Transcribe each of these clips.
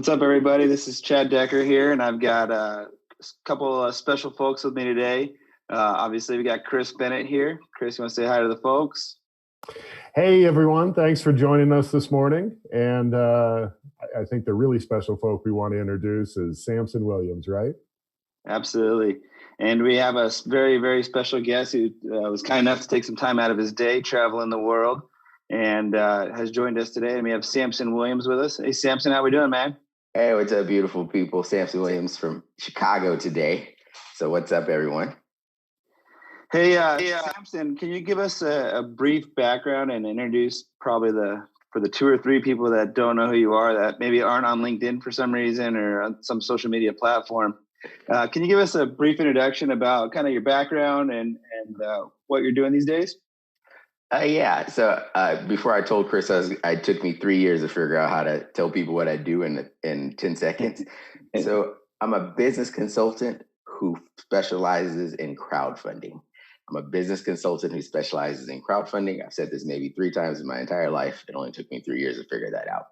What's up, everybody? This is Chad Decker here, and I've got a couple of special folks with me today. Obviously, we got Chris Bennett here. Chris, you want to say hi to the folks? Hey, everyone. Thanks for joining us this morning. And I think the really special folk we want to introduce is Samson Williams, right? Absolutely. And we have a very, very special guest who was kind enough to take some time out of his day traveling the world and has joined us today. And we have Samson Williams with us. Hey, Samson, how we doing, man? Hey, what's up, beautiful people? Samson Williams from Chicago today. So what's up, everyone? Hey, Samson, can you give us a brief background and introduce probably for the two or three people that don't know who you are, that maybe aren't on LinkedIn for some reason or on some social media platform? Can you give us a brief introduction about kind of your background and what you're doing these days? Yeah. So before I told Chris, it took me 3 years to figure out how to tell people what I do in 10 seconds. So I'm a business consultant who specializes in crowdfunding. I'm a business consultant who specializes in crowdfunding. I've said this maybe 3 times in my entire life. It only took me 3 years to figure that out.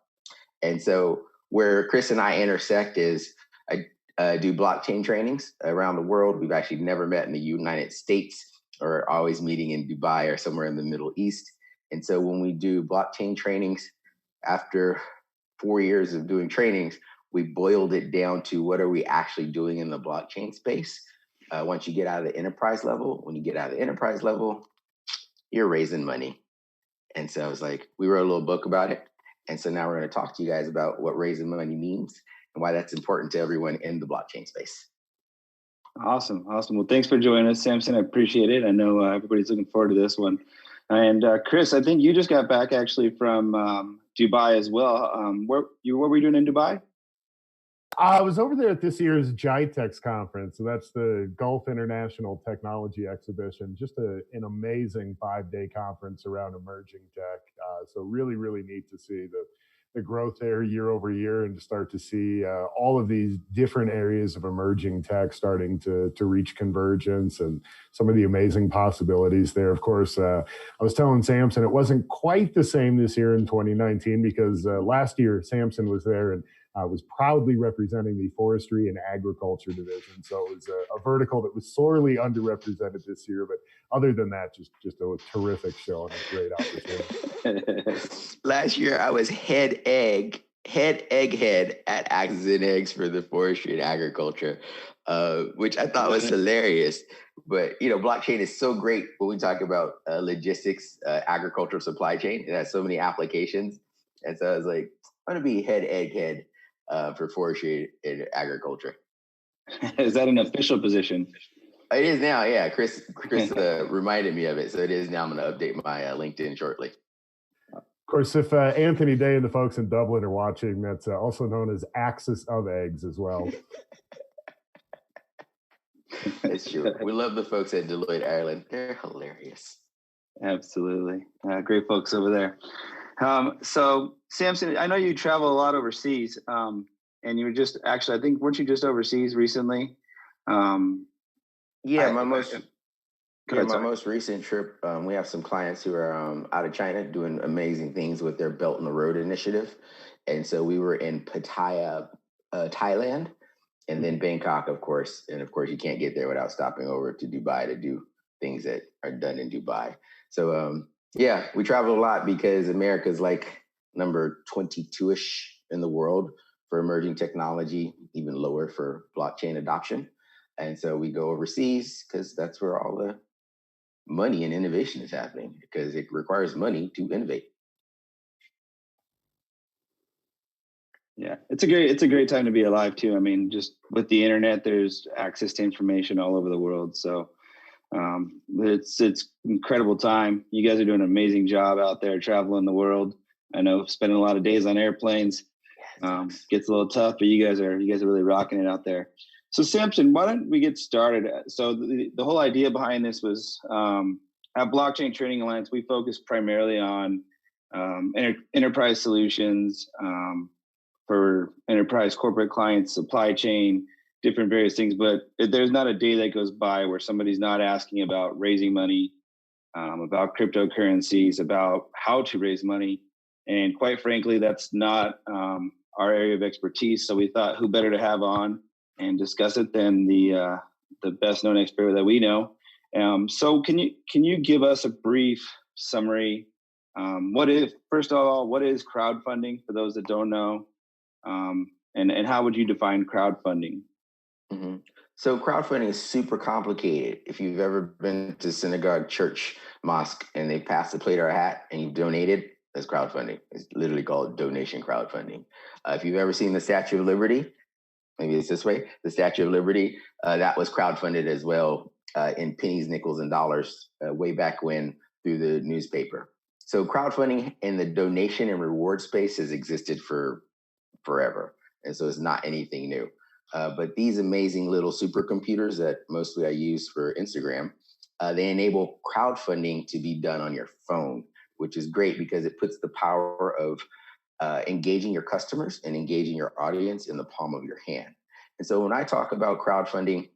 And so where Chris and I intersect is I do blockchain trainings around the world. We've actually never met in the United States, or always meeting in Dubai or somewhere in the Middle East. And so when we do blockchain trainings, after 4 years of doing trainings, we boiled it down to what are we actually doing in the blockchain space. Once you get out of the enterprise level, when you get out of the enterprise level, you're raising money. And so I was like, we wrote a little book about it. And so now we're going to talk to you guys about what raising money means and why that's important to everyone in the blockchain space. Awesome. Well, thanks for joining us, Samson. I appreciate it. I know everybody's looking forward to this one. And Chris, I think you just got back actually from Dubai as well. What were you doing in Dubai? I was over there at this year's GITEX conference. So that's the Gulf International Technology Exhibition. Just an amazing 5-day conference around emerging tech. So really, really neat to see the growth there year over year, and to start to see all of these different areas of emerging tech starting to reach convergence and some of the amazing possibilities there. Of course, I was telling Samson it wasn't quite the same this year in 2019 because last year Samson was there and was proudly representing the forestry and agriculture division. So it was a vertical that was sorely underrepresented this year. But other than that, just a terrific show and a great opportunity. Last year, I was head egghead at Axes and Eggs for the forestry and agriculture, which I thought was hilarious. But, blockchain is so great when we talk about logistics, agricultural supply chain. It has so many applications. And so I was like, I'm going to be head egghead for forestry and agriculture. Is that an official position? It is now, yeah. Chris reminded me of it, so it is now. I'm going to update my LinkedIn shortly. Of course, if Anthony Day and the folks in Dublin are watching, that's also known as Axis of Eggs as well. It's true. We love the folks at Deloitte, Ireland. They're hilarious. Absolutely. Great folks over there. So, Samson, I know you travel a lot overseas, and you were just actually, I think, weren't you just overseas recently? Yeah, my most recent trip, we have some clients who are out of China doing amazing things with their Belt on the Road initiative. And so we were in Pattaya, Thailand, and then Bangkok, of course. And of course, you can't get there without stopping over to Dubai to do things that are done in Dubai. So, yeah, we travel a lot because America's like number 22-ish in the world for emerging technology, even lower for blockchain adoption. And so we go overseas because that's where all the money and innovation is happening, because it requires money to innovate. Yeah, it's a great time to be alive too. I mean, just with the internet, there's access to information all over the world. So it's incredible time. You guys are doing an amazing job out there traveling the world. I know spending a lot of days on airplanes gets a little tough, but you guys are really rocking it out there. So Samson, why don't we get started? So the whole idea behind this was at Blockchain Training Alliance, we focus primarily on enterprise solutions for enterprise corporate clients, supply chain, different various things. But there's not a day that goes by where somebody's not asking about raising money, about cryptocurrencies, about how to raise money. And quite frankly, that's not our area of expertise. So we thought, who better to have on and discuss it than the best known expert that we know. So can you give us a brief summary? First of all, what is crowdfunding for those that don't know? And how would you define crowdfunding? Mm-hmm. So crowdfunding is super complicated. If you've ever been to synagogue, church, mosque, and they pass a plate or a hat and you've donated, that's crowdfunding. It's literally called donation crowdfunding. If you've ever seen the Statue of Liberty, maybe it's this way, the Statue of Liberty, that was crowdfunded as well in pennies, nickels, and dollars way back when through the newspaper. So crowdfunding in the donation and reward space has existed for forever. And so it's not anything new. But these amazing little supercomputers that mostly I use for Instagram, they enable crowdfunding to be done on your phone, which is great because it puts the power of engaging your customers and engaging your audience in the palm of your hand. And so when I talk about crowdfunding,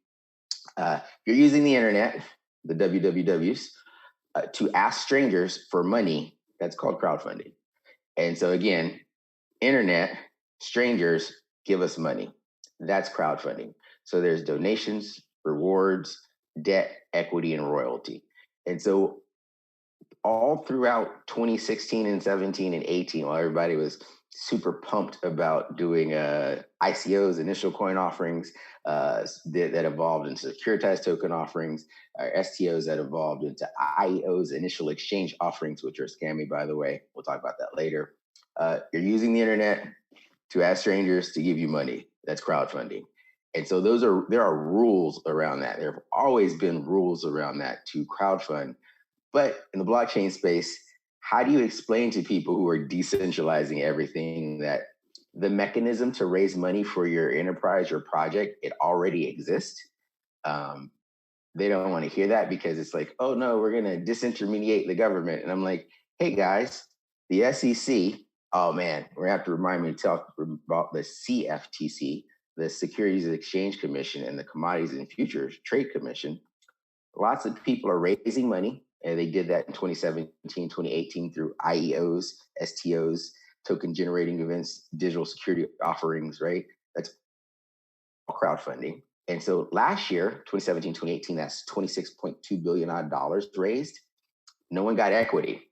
you're using the internet, the WWWs, to ask strangers for money. That's called crowdfunding. And so again, internet, strangers, give us money. That's crowdfunding. So there's donations, rewards, debt, equity, and royalty. And so all throughout 2016 and 17 and 18, while everybody was super pumped about doing ICOs, initial coin offerings, that evolved into securitized token offerings, STOs that evolved into IEOs, initial exchange offerings, which are scammy, by the way. We'll talk about that later. You're using the internet to ask strangers to give you money. That's crowdfunding. And so there are rules around that. There have always been rules around that to crowdfund. But in the blockchain space, how do you explain to people who are decentralizing everything that the mechanism to raise money for your enterprise, your project, it already exists? They don't want to hear that because it's like, oh no, we're going to disintermediate the government. And I'm like, hey guys, the SEC, oh man, we're going to have to remind me to talk about the CFTC, the Securities and Exchange Commission, and the Commodities and Futures Trade Commission. Lots of people are raising money, and they did that in 2017, 2018 through IEOs, STOs, token generating events, digital security offerings, right? That's crowdfunding. And so last year, 2017, 2018, that's $26.2 billion raised. No one got equity.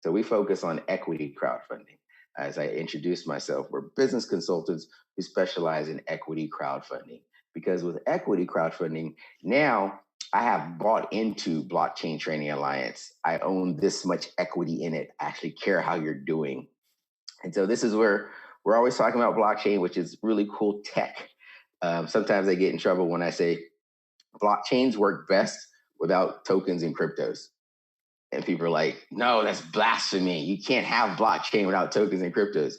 So we focus on equity crowdfunding. As I introduced myself, we're business consultants who specialize in equity crowdfunding. Because with equity crowdfunding, now I have bought into Blockchain Training Alliance. I own this much equity in it. I actually care how you're doing. And so this is where we're always talking about blockchain, which is really cool tech. Sometimes I get in trouble when I say blockchains work best without tokens and cryptos. And people are like, no, that's blasphemy. You can't have blockchain without tokens and cryptos.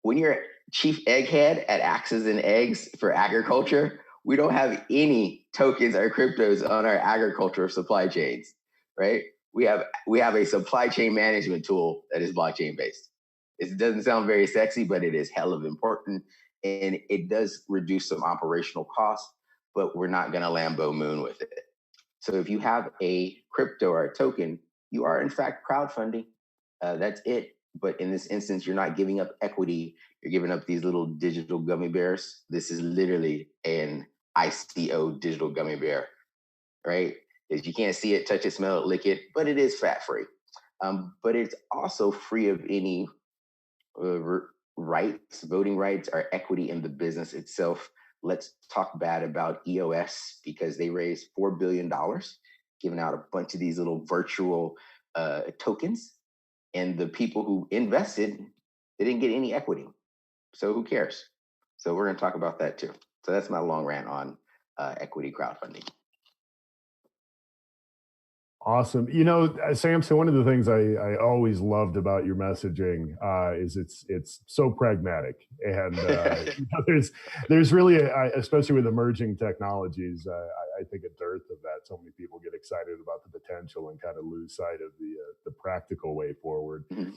When you're chief egghead at Axes and Eggs for agriculture, we don't have any tokens or cryptos on our agriculture supply chains, right? We have a supply chain management tool that is blockchain based. It doesn't sound very sexy, but it is hell of important. And it does reduce some operational costs, but we're not going to Lambo moon with it. So if you have a crypto or a token, you are in fact crowdfunding. That's it. But in this instance, you're not giving up equity. You're giving up these little digital gummy bears. This is literally an ICO digital gummy bear, right? Is you can't see it, touch it, smell it, lick it, but it is fat free. But it's also free of any rights, voting rights, or equity in the business itself. Let's talk bad about EOS because they raised $4 billion, giving out a bunch of these little virtual tokens. And the people who invested, they didn't get any equity. So who cares? So we're going to talk about that too. So that's my long rant on equity crowdfunding. Awesome. Samson, one of the things I always loved about your messaging is it's so pragmatic, and there's really, especially with emerging technologies, I think a dearth of that. So many people get excited about the potential and kind of lose sight of the practical way forward. Mm-hmm.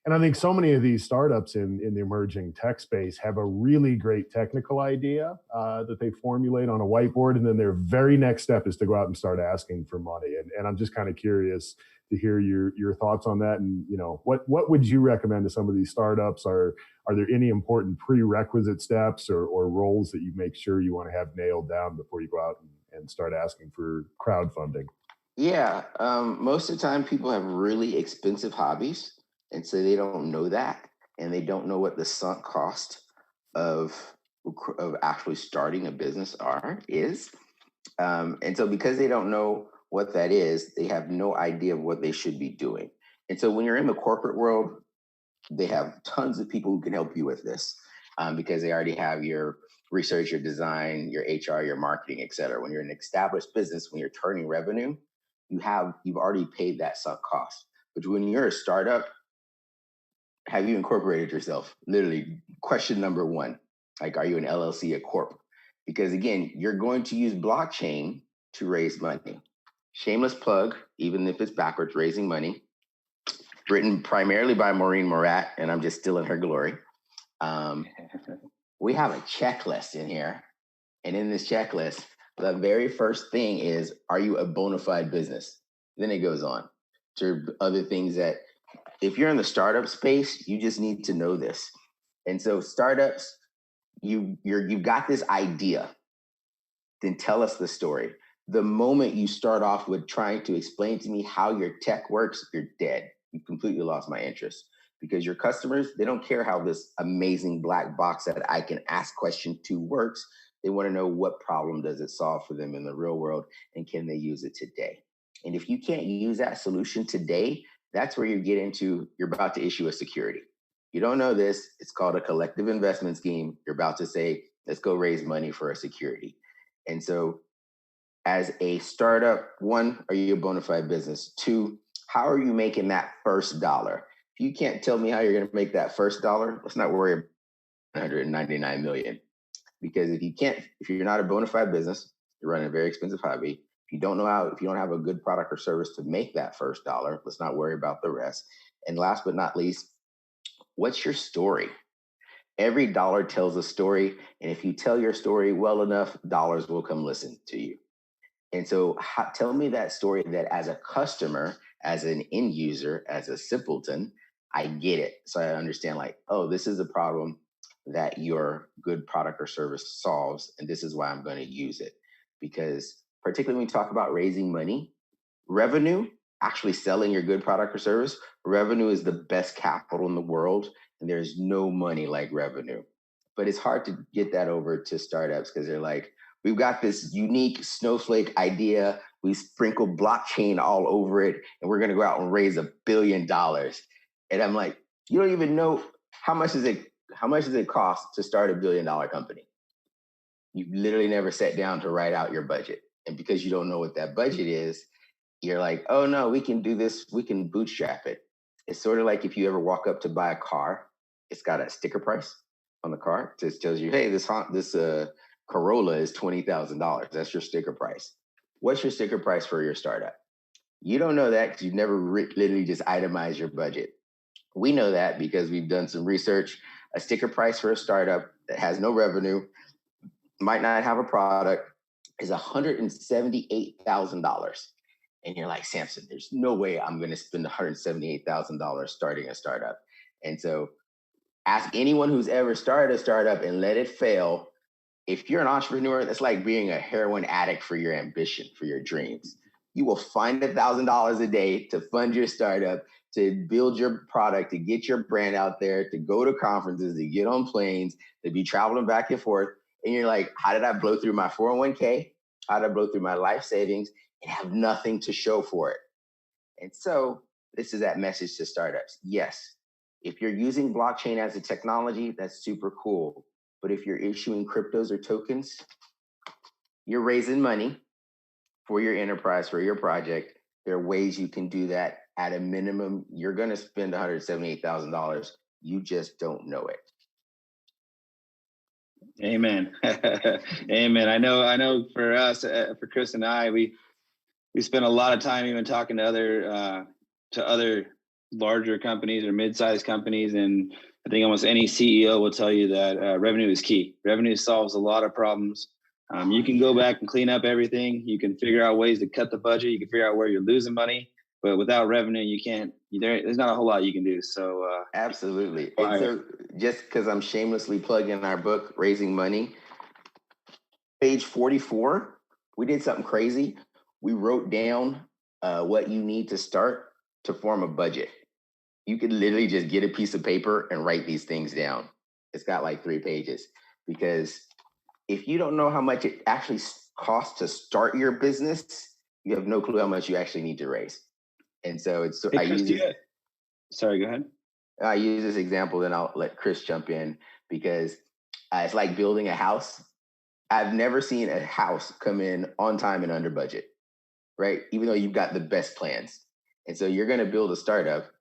And I think so many of these startups in the emerging tech space have a really great technical idea that they formulate on a whiteboard. And then their very next step is to go out and start asking for money. And I'm just kind of curious, hear your thoughts on that. And what would you recommend to some of these startups? Are there any important prerequisite steps or roles that you make sure you want to have nailed down before you go out and start asking for crowdfunding? Yeah, most of the time people have really expensive hobbies, and so they don't know that, and they don't know what the sunk cost of actually starting a business is. And so because they don't know what that is, they have no idea of what they should be doing. And so when you're in the corporate world, they have tons of people who can help you with this, because they already have your research, your design, your HR, your marketing, et cetera. When you're an established business, when you're turning revenue, you've already paid that sunk cost. But when you're a startup, have you incorporated yourself? Literally, question number one, like, are you an LLC, a corp? Because again, you're going to use blockchain to raise money. Shameless plug, even if it's backwards, raising money. Written primarily by Maureen Morat, and I'm just stealing her glory. We have a checklist in here. And in this checklist, the very first thing is, are you a bona fide business? Then it goes on to other things that, if you're in the startup space, you just need to know this. And so startups, you've got this idea, then tell us the story. The moment you start off with trying to explain to me how your tech works, you're dead. You completely lost my interest, because your customers, they don't care how this amazing black box that I can ask question to works. They want to know, what problem does it solve for them in the real world, and can they use it today? And if you can't use that solution today, that's where you get into, you're about to issue a security. You don't know this, it's called a collective investment scheme. You're about to say, let's go raise money for a security. And so as a startup, one, are you a bona fide business? Two, how are you making that first dollar? If you can't tell me how you're going to make that first dollar, let's not worry about 199 million. Because if you're not a bona fide business, you're running a very expensive hobby. If you don't have a good product or service to make that first dollar, let's not worry about the rest. And last but not least, what's your story? Every dollar tells a story. And if you tell your story well enough, dollars will come listen to you. And so tell me that story that as a customer, as an end user, as a simpleton, I get it. So I understand, like, oh, this is a problem that your good product or service solves, and this is why I'm going to use it. Because particularly when we talk about raising money, revenue, actually selling your good product or service, revenue is the best capital in the world, and there's no money like revenue. But it's hard to get that over to startups, because they're like, we've got this unique snowflake idea. We sprinkle blockchain all over it, and we're going to go out and raise $1 billion. And I'm like, you don't even know how much does it cost to start $1 billion company? You've literally never sat down to write out your budget. And because you don't know what that budget is, you're like, oh no, we can do this. We can bootstrap it. It's sort of like if you ever walk up to buy a car, it's got a sticker price on the car. It just tells you, hey, this Corolla is $20,000. That's your sticker price. What's your sticker price for your startup? You don't know that because you've never literally just itemized your budget. We know that because we've done some research. A sticker price for a startup that has no revenue, might not have a product, is $178,000. And you're like, Samson, there's no way I'm going to spend $178,000 starting a startup. And so ask anyone who's ever started a startup and let it fail. If you're an entrepreneur, that's like being a heroin addict for your ambition, for your dreams. You will find $1,000 a day to fund your startup, to build your product, to get your brand out there, to go to conferences, to get on planes, to be traveling back and forth. And you're like, how did I blow through my 401k? How did I blow through my life savings and have nothing to show for it? And so this is that message to startups. Yes, if you're using blockchain as a technology, that's super cool. But if you're issuing cryptos or tokens, you're raising money for your enterprise, for your project. There are ways you can do that. At a minimum, you're going to spend $178,000. You just don't know it. Amen. Amen. I know for us, for Chris and I, we spend a lot of time even talking to other larger companies or mid-sized companies. And I think almost any CEO will tell you that revenue is key. Revenue solves a lot of problems. You can go back and clean up everything. You can figure out ways to cut the budget. You can figure out where you're losing money. but without revenue, there's not a whole lot you can do. So absolutely. And so just because I'm shamelessly plugging our book, Raising Money, page 44, we did something crazy. We wrote down what you need to start to form a budget. You could literally just get a piece of paper and write these things down. It's got like 3 pages, because if you don't know how much it actually costs to start your business, you have no clue how much you actually need to raise. And so sorry, go ahead. I use this example, then I'll let Chris jump in, because it's like building a house. I've never seen a house come in on time and under budget, right? Even though you've got the best plans. And so you're going to build a startup.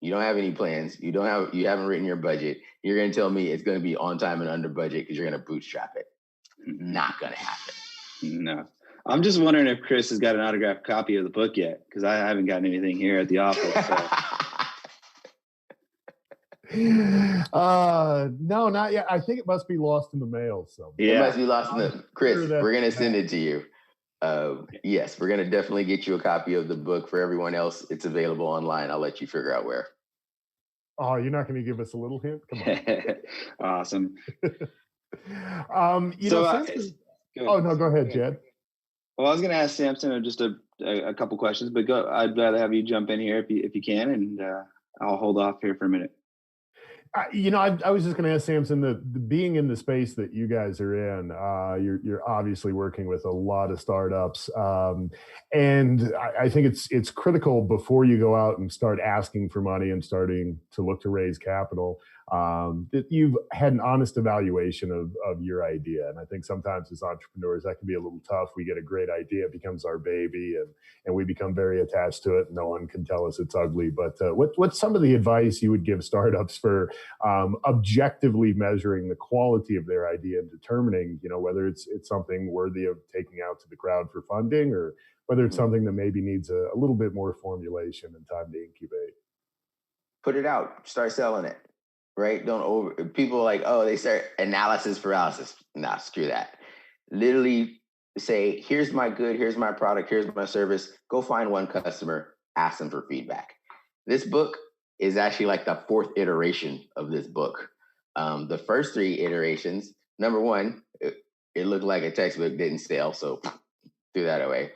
You don't have any plans. You haven't written your budget. You're going to tell me it's going to be on time and under budget because you're going to bootstrap it. Not going to happen. No. I'm just wondering if Chris has got an autographed copy of the book yet, because I haven't gotten anything here at the office. No, not yet. I think it must be lost in the mail. So yeah, it must be lost in the. Chris, we're going to send it to you. Yes, we're going to definitely get you a copy of the book. For everyone else, it's available online. I'll let you figure out where. Oh, you're not going to give us a little hint? Come on. Awesome. Samson, go ahead, Jed. Well, I was going to ask Samson just a couple questions, but I'd rather have you jump in here if you can, and I'll hold off here for a minute. I was just going to ask Samson, the being in the space that you guys are in, you're obviously working with a lot of startups, and I think it's critical before you go out and start asking for money and starting to look to raise capital, that you've had an honest evaluation of your idea. And I think sometimes as entrepreneurs that can be a little tough. We get a great idea, it becomes our baby, and we become very attached to it. And no one can tell us it's ugly. But what's some of the advice you would give startups for objectively measuring the quality of their idea and determining, whether it's something worthy of taking out to the crowd for funding, or whether it's something that maybe needs a little bit more formulation and time to incubate? Put it out, start selling it, right? People are like, oh, they start analysis paralysis. Nah, screw that. Literally say, here's my good, here's my product, here's my service. Go find one customer, ask them for feedback. This book is actually like the 4th iteration of this book. The first 3 iterations, number 1, it looked like a textbook, didn't sell, so threw that away.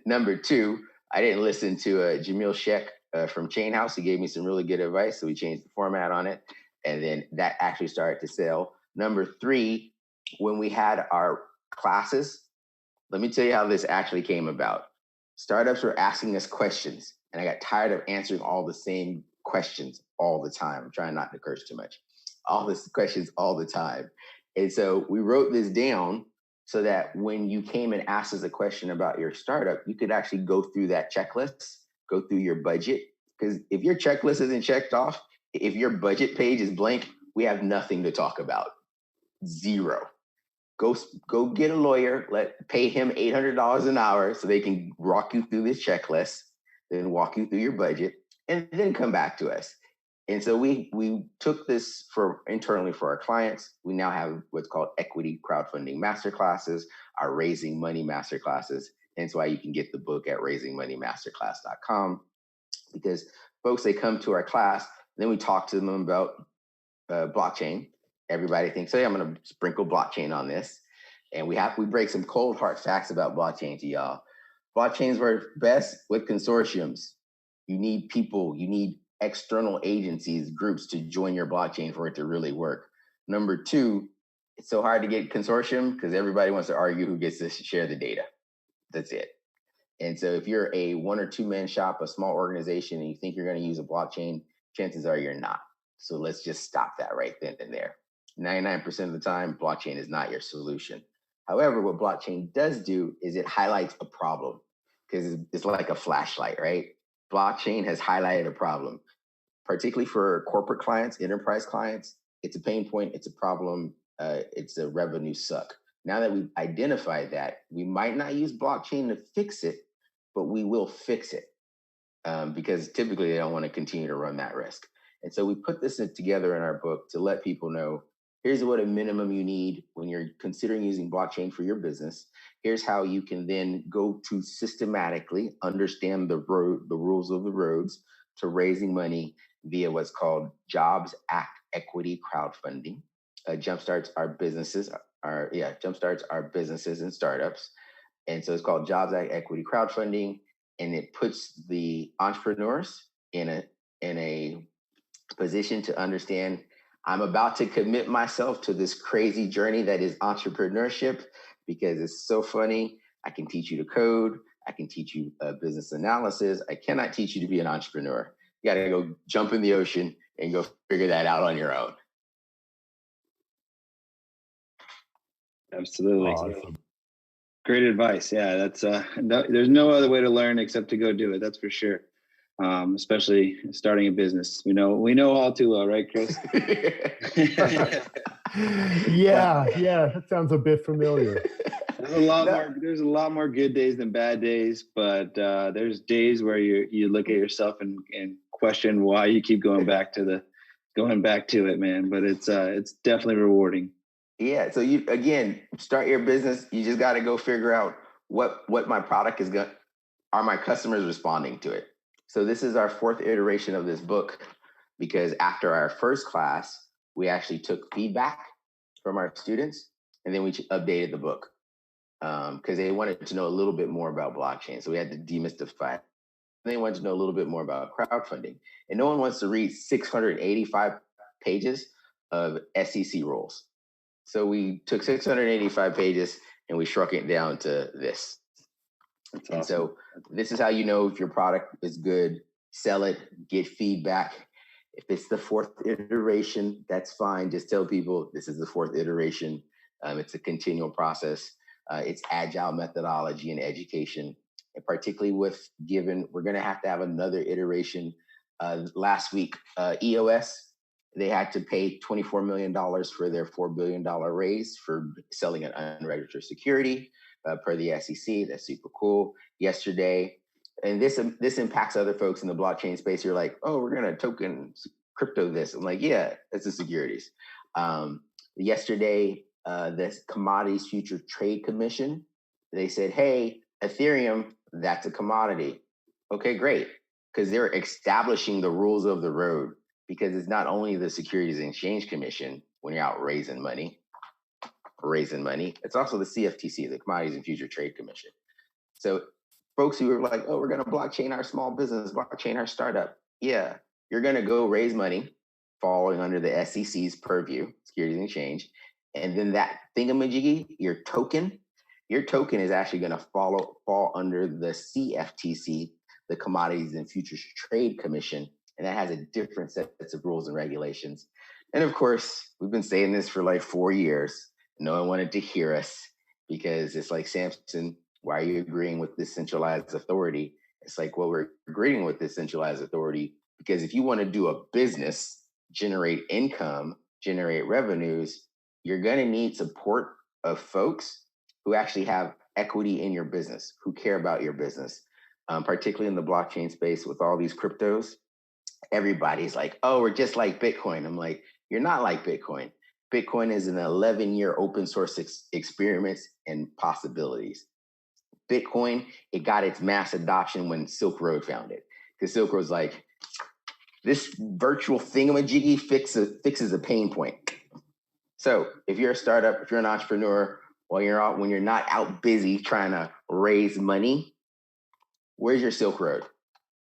Number 2, I didn't listen to Jamil Sheikh from Chain House. He gave me some really good advice, so we changed the format on it, and then that actually started to sell. Number 3, when we had our classes, let me tell you how this actually came about. Startups were asking us questions, and I got tired of answering all the same questions all the time. I'm trying not to curse too much. All these questions all the time. And so we wrote this down so that when you came and asked us a question about your startup, you could actually go through that checklist, go through your budget. Because if your checklist isn't checked off, if your budget page is blank, we have nothing to talk about. 0. Go get a lawyer, pay him $800 an hour so they can walk you through this checklist, then walk you through your budget, and then come back to us. And so we took this internally for our clients. We now have what's called equity crowdfunding masterclasses, our raising money masterclasses. Hence why you can get the book at raisingmoneymasterclass.com, because folks, they come to our class, then we talk to them about blockchain. Everybody thinks, hey, I'm going to sprinkle blockchain on this. And we break some cold hard facts about blockchain to y'all. Blockchains work best with consortiums. You need people, you need external agencies, groups to join your blockchain for it to really work. Number 2, it's so hard to get consortium because everybody wants to argue who gets to share the data. That's it. And so if you're a 1 or 2 man shop, a small organization, and you think you're going to use a blockchain, chances are you're not. So let's just stop that right then and there. 99% of the time, blockchain is not your solution. However, what blockchain does do is it highlights a problem, because it's like a flashlight, right? Blockchain has highlighted a problem, particularly for corporate clients, enterprise clients. It's a pain point, it's a problem, it's a revenue suck. Now that we've identified that, we might not use blockchain to fix it, but we will fix it because typically they don't want to continue to run that risk. And so we put this together in our book to let people know Here's what a minimum you need when you're considering using blockchain for your business. Here's how you can then go to systematically understand the rules of the roads to raising money via what's called Jobs Act equity crowdfunding. Jumpstarts our businesses, jumpstarts our businesses and startups. And so it's called Jobs Act equity crowdfunding, and it puts the entrepreneurs in a position to understand, I'm about to commit myself to this crazy journey that is entrepreneurship, because it's so funny. I can teach you to code. I can teach you business analysis. I cannot teach you to be an entrepreneur. You got to go jump in the ocean and go figure that out on your own. Absolutely. Awesome. Great advice. Yeah, that's there's no other way to learn except to go do it. That's for sure. Especially starting a business. We know all too well, right, Chris? Yeah, that sounds a bit familiar. There's a lot more good days than bad days, but there's days where you look at yourself and question why you keep going back to it, man. But it's definitely rewarding. Yeah. So you, again, start your business. You just got to go figure out what my product is going. Are my customers responding to it? So this is our fourth iteration of this book, because after our first class, we actually took feedback from our students, and then we updated the book because they wanted to know a little bit more about blockchain. So we had to demystify it. They wanted to know a little bit more about crowdfunding. And no one wants to read 685 pages of SEC rules. So we took 685 pages and we shrunk it down to this. That's and awesome. So this is how you know if your product is good. Sell it, get feedback. If it's the fourth iteration, that's fine. Just tell people this is the fourth iteration. It's a continual process. It's agile methodology and education. And particularly we're going to have another iteration. Last week, EOS, they had to pay $24 million for their $4 billion raise for selling an unregistered security per the SEC. That's super cool. Yesterday, and this impacts other folks in the blockchain space. You're like, oh, we're going to token crypto this. I'm like, yeah, it's the securities. Yesterday, the Commodities Future Trade Commission, they said, hey, Ethereum, that's a commodity. Okay, great. Because they're establishing the rules of the road. Because it's not only the Securities and Exchange Commission when you're out raising money. It's also the CFTC, the Commodities and Future Trade Commission. So folks who are like, oh, we're going to blockchain our small business, blockchain our startup. Yeah, you're going to go raise money falling under the SEC's purview, Securities and Exchange. And then that thingamajiggy, your token is actually going to fall under the CFTC, the Commodities and Futures Trade Commission. And that has a different sets of rules and regulations. And of course, we've been saying this for like 4 years. No one wanted to hear us because it's like, Samson, why are you agreeing with this centralized authority? It's like, well, we're agreeing with this centralized authority because if you want to do a business, generate income, generate revenues, you're going to need support of folks who actually have equity in your business, who care about your business, particularly in the blockchain space with all these cryptos. Everybody's like, oh, we're just like Bitcoin. I'm like, you're not like Bitcoin. Bitcoin is an 11-year open source experiments and possibilities. Bitcoin, it got its mass adoption when Silk Road found it. Because Silk Road's like, this virtual thingamajiggy fixes a pain point. So if you're a startup, if you're an entrepreneur, when you're not out busy trying to raise money, where's your Silk Road?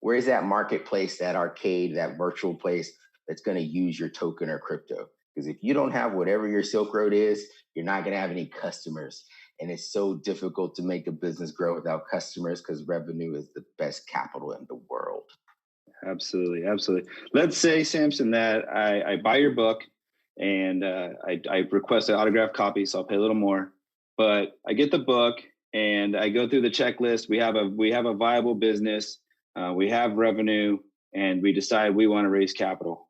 Where's that marketplace, that arcade, that virtual place that's going to use your token or crypto? Because if you don't have whatever your Silk Road is, you're not going to have any customers. And it's so difficult to make a business grow without customers because revenue is the best capital in the world. Absolutely. Let's say, Samson, that I buy your book and I request an autographed copy, so I'll pay a little more. But I get the book and I go through the checklist. We have a viable business. We have revenue, and we decide we want to raise capital.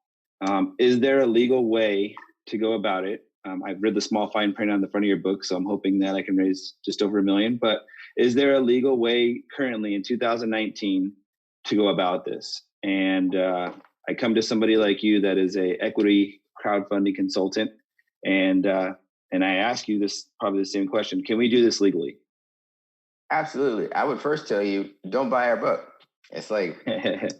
Is there a legal way to go about it? I've read the small fine print on the front of your book, so I'm hoping that I can raise just over $1 million. But is there a legal way currently in 2019 to go about this? And I come to somebody like you that is a equity crowdfunding consultant, And I ask you this, probably the same question: can we do this legally? Absolutely. I would first tell you, don't buy our book. It's like,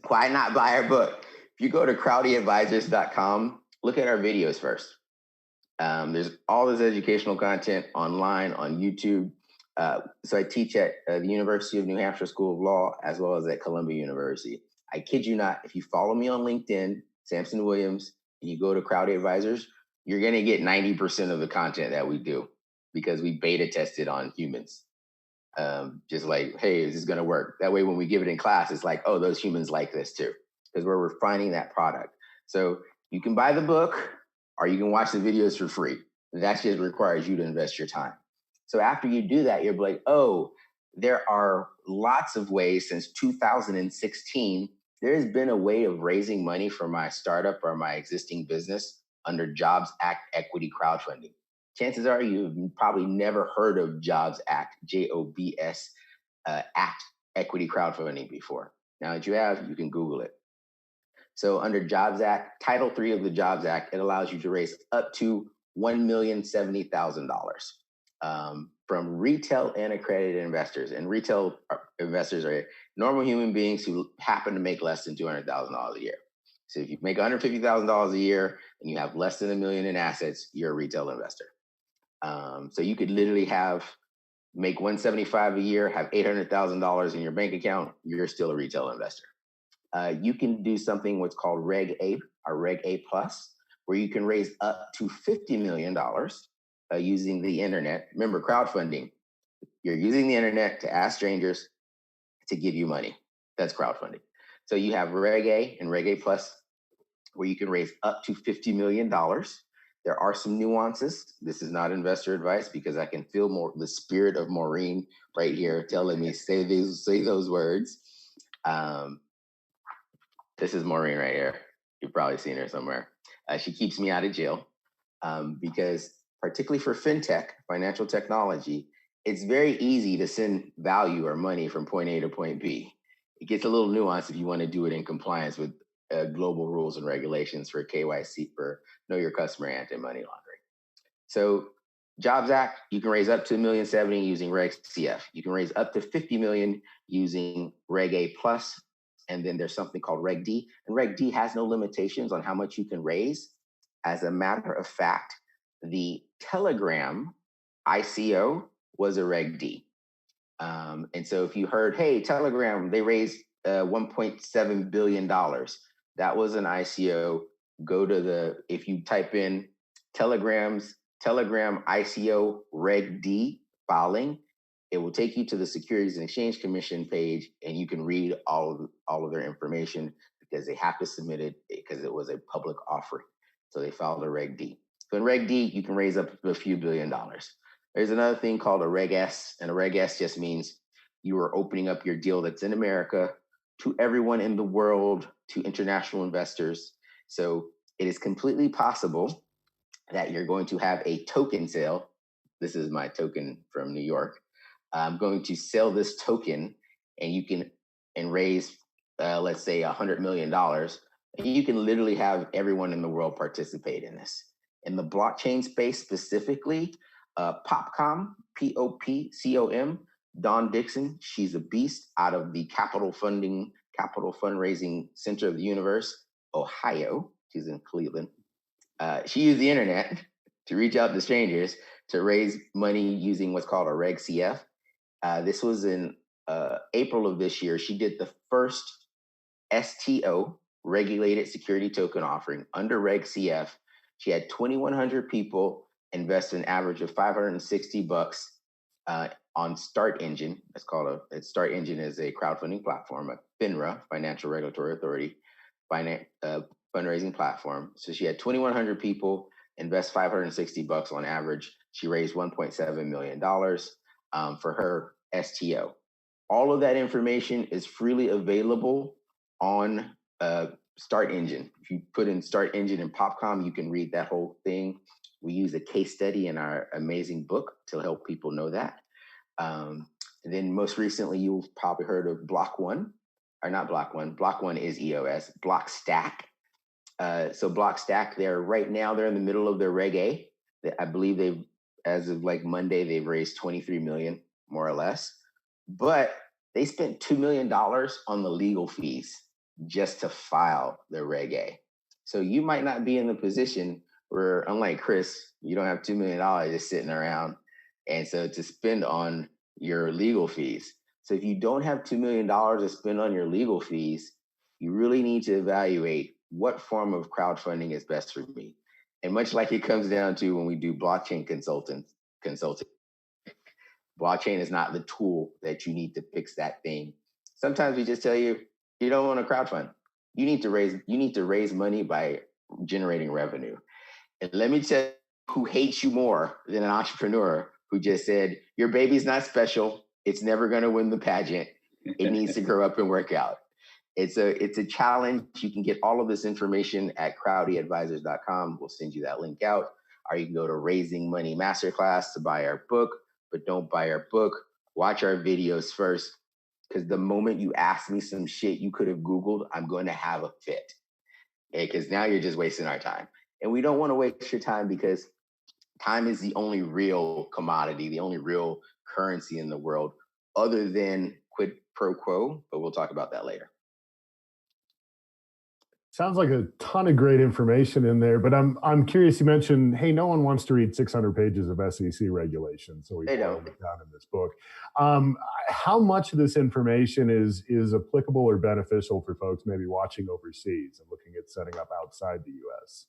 why not buy our book? If you go to crowdyadvisors.com, look at our videos first. There's all this educational content online on YouTube. So I teach at the University of New Hampshire School of Law, as well as at Columbia University. I kid you not, if you follow me on LinkedIn, Samson Williams, and you go to Crowdy Advisors, you're going to get 90% of the content that we do because we beta tested on humans. Just like, hey, is this going to work? That way, when we give it in class, it's like, oh, those humans like this too, because we're refining that product. So you can buy the book or you can watch the videos for free. That just requires you to invest your time. So after you do that, you're like, oh, there are lots of ways since 2016. There has been a way of raising money for my startup or my existing business under Jobs Act equity crowdfunding. Chances are you've probably never heard of Jobs Act, JOBS Act equity crowdfunding before. Now that you have, you can Google it. So under Jobs Act, Title III of the Jobs Act, it allows you to raise up to $1,070,000 from retail and accredited investors. And retail investors are normal human beings who happen to make less than $200,000 a year. So if you make $150,000 a year and you have less than $1 million in assets, you're a retail investor. So you could literally make $175 a year, have $800,000 in your bank account, you're still a retail investor. You can do something what's called Reg A or Reg A Plus, where you can raise up to $50 million using the internet. Remember, crowdfunding, you're using the internet to ask strangers to give you money. That's crowdfunding. So you have Reg A and Reg A Plus, where you can raise up to $50 million. There are some nuances. This is not investor advice because I can feel the spirit of Maureen right here telling me say those words. This is Maureen right here. You've probably seen her somewhere. She keeps me out of jail because particularly for fintech, financial technology, it's very easy to send value or money from point A to point B. It gets a little nuanced if you want to do it in compliance with global rules and regulations for KYC, for Know Your Customer, anti-money laundering. So Jobs Act, you can raise up to $1,070,000 using Reg CF. You can raise up to $50 million using Reg A Plus. And then there's something called Reg D. And Reg D has no limitations on how much you can raise. As a matter of fact, the Telegram ICO was a Reg D. And so if you heard, hey, Telegram, they raised $1.7 billion. That was an ICO. If you type in Telegram ICO Reg D filing, it will take you to the Securities and Exchange Commission page, and you can read all of their information because they have to submit it because it was a public offering. So they filed a Reg D. So in Reg D, you can raise up to a few $1 billion. There's another thing called a Reg S, and a Reg S just means you are opening up your deal that's in America to everyone in the world, to international investors. So it is completely possible that you're going to have a token sale. This is my token from New York. I'm going to sell this token, and you can raise, let's say, $100 million. And you can literally have everyone in the world participate in this. In the blockchain space specifically, Popcom, Popcom, Dawn Dixon, she's a beast out of the Capital Fundraising Center of the Universe, Ohio. She's in Cleveland. She used the internet to reach out to strangers to raise money using what's called a Reg CF. This was in April of this year. She did the first STO, regulated security token offering under Reg CF. She had 2,100 people invest an average of $560 on Start Engine. Start Engine is a crowdfunding platform, a FINRA, Financial Regulatory Authority, fundraising platform. So she had 2,100 people invest $560 on average. She raised $1.7 million for her STO. All of that information is freely available on Start Engine. If you put in Start Engine and Popcom, you can read that whole thing. We use a case study in our amazing book to help people know that. And then most recently, you've probably heard of Block One is EOS, Blockstack. So Blockstack, they're in the middle of their Reg A. I believe they've, as of like Monday, they've raised 23 million, more or less. But they spent $2 million on the legal fees just to file their Reg A. So you might not be in the position where, unlike Chris, you don't have $2 million just sitting around. And so to spend on your legal fees. So if you don't have $2 million to spend on your legal fees, you really need to evaluate what form of crowdfunding is best for me. And much like it comes down to when we do blockchain consulting, blockchain is not the tool that you need to fix that thing. Sometimes we just tell you, you don't want to crowdfund. You need to raise money by generating revenue. And let me tell you who hates you more than an entrepreneur who just said, your baby's not special. It's never going to win the pageant. It needs to grow up and work out. It's a challenge. You can get all of this information at crowdyadvisors.com. We'll send you that link out. Or you can go to Raising Money Masterclass to buy our book, but don't buy our book. Watch our videos first, because the moment you ask me some shit you could have Googled, I'm going to have a fit. Because now you're just wasting our time. And we don't want to waste your time, because time is the only real commodity, the only real currency in the world other than quid pro quo. But we'll talk about that later. Sounds like a ton of great information in there, but I'm curious. You mentioned, hey, no one wants to read 600 pages of SEC regulations, so we boiled it down in this book. How much of this information is applicable or beneficial for folks maybe watching overseas and looking at setting up outside the U.S.?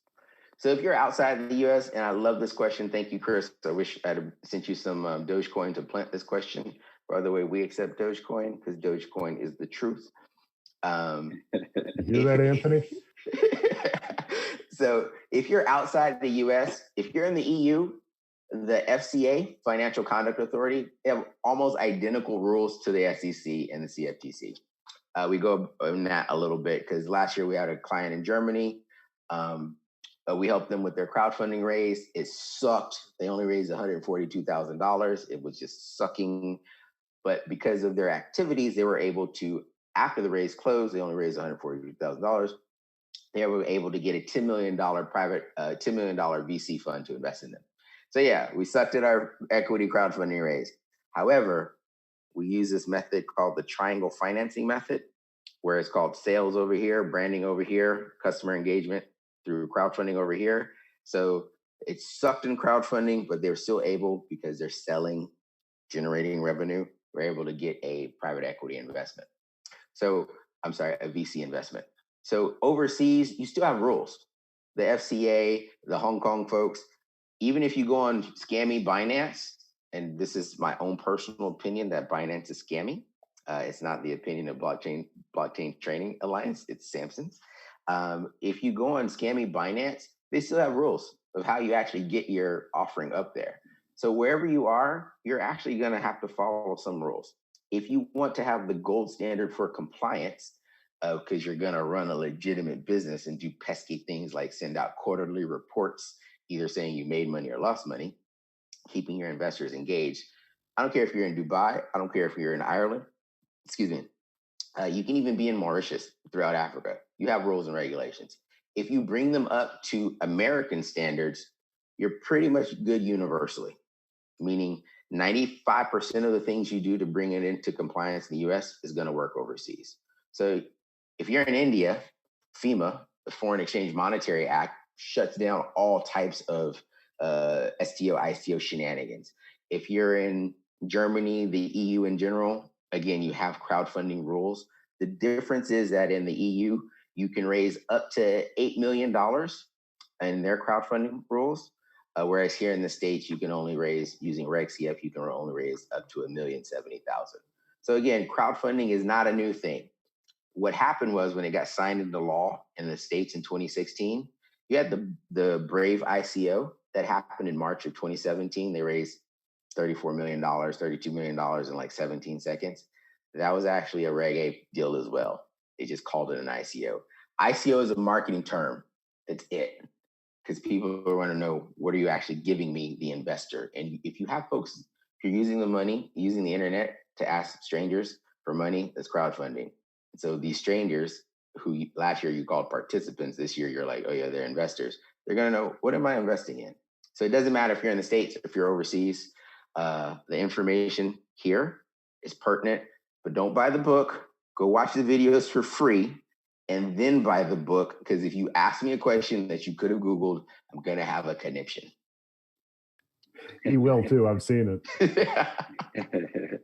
So if you're outside the U.S., and I love this question, thank you, Chris. I wish I'd sent you some Dogecoin to plant this question. By the way, we accept Dogecoin because Dogecoin is the truth. You hear that, Anthony? So if you're outside the US, if you're in the EU, the FCA, Financial Conduct Authority, they have almost identical rules to the SEC and the CFTC. We go on that a little bit because last year we had a client in Germany. We helped them with their crowdfunding raise. It sucked. They only raised $142,000. It was just sucking. But because of their activities, they were able to, after the raise closed, they only raised $142,000. They were able to get a $10 million $10 million VC fund to invest in them. So yeah, we sucked at our equity crowdfunding raise. However, we use this method called the triangle financing method, where it's called sales over here, branding over here, customer engagement through crowdfunding over here. So it sucked in crowdfunding, but they're still able, because they're selling, generating revenue, we're able to get a private equity investment. So, I'm sorry, a VC investment. So overseas, you still have rules. The FCA, the Hong Kong folks, even if you go on scammy Binance, and this is my own personal opinion that Binance is scammy. It's not the opinion of Blockchain Training Alliance, it's Samson's. If you go on scammy Binance, they still have rules of how you actually get your offering up there. So wherever you are, you're actually going to have to follow some rules. If you want to have the gold standard for compliance, because you're going to run a legitimate business and do pesky things like send out quarterly reports, either saying you made money or lost money, keeping your investors engaged. I don't care if you're in Dubai. I don't care if you're in Ireland. Excuse me. You can even be in Mauritius, throughout Africa. You have rules and regulations. If you bring them up to American standards, you're pretty much good universally, meaning 95% of the things you do to bring it into compliance in the US is going to work overseas. So if you're in India, FEMA, the Foreign Exchange Monetary Act, shuts down all types of STO, ICO shenanigans. If you're in Germany, the EU in general, again, you have crowdfunding rules. The difference is that in the EU, you can raise up to $8 million in their crowdfunding rules. Whereas here in the States, you can only raise, using Reg CF, you can only raise up to $1,070,000. So again, crowdfunding is not a new thing. What happened was when it got signed into law in the States in 2016, you had the Brave ICO that happened in March of 2017. They raised $34 million, $32 million in like 17 seconds. That was actually a Reg A deal as well. They just called it an ICO. ICO is a marketing term. That's it. Because people want to know, what are you actually giving me, the investor? And if you have folks, if you're using the money, using the internet to ask strangers for money, that's crowdfunding. And so these strangers who last year you called participants, this year you're like, oh yeah, they're investors. They're going to know, what am I investing in? So it doesn't matter if you're in the States, if you're overseas, the information here is pertinent, but don't buy the book. Go watch the videos for free and then buy the book. Because if you ask me a question that you could have Googled, I'm going to have a conniption. He will too. I've seen it.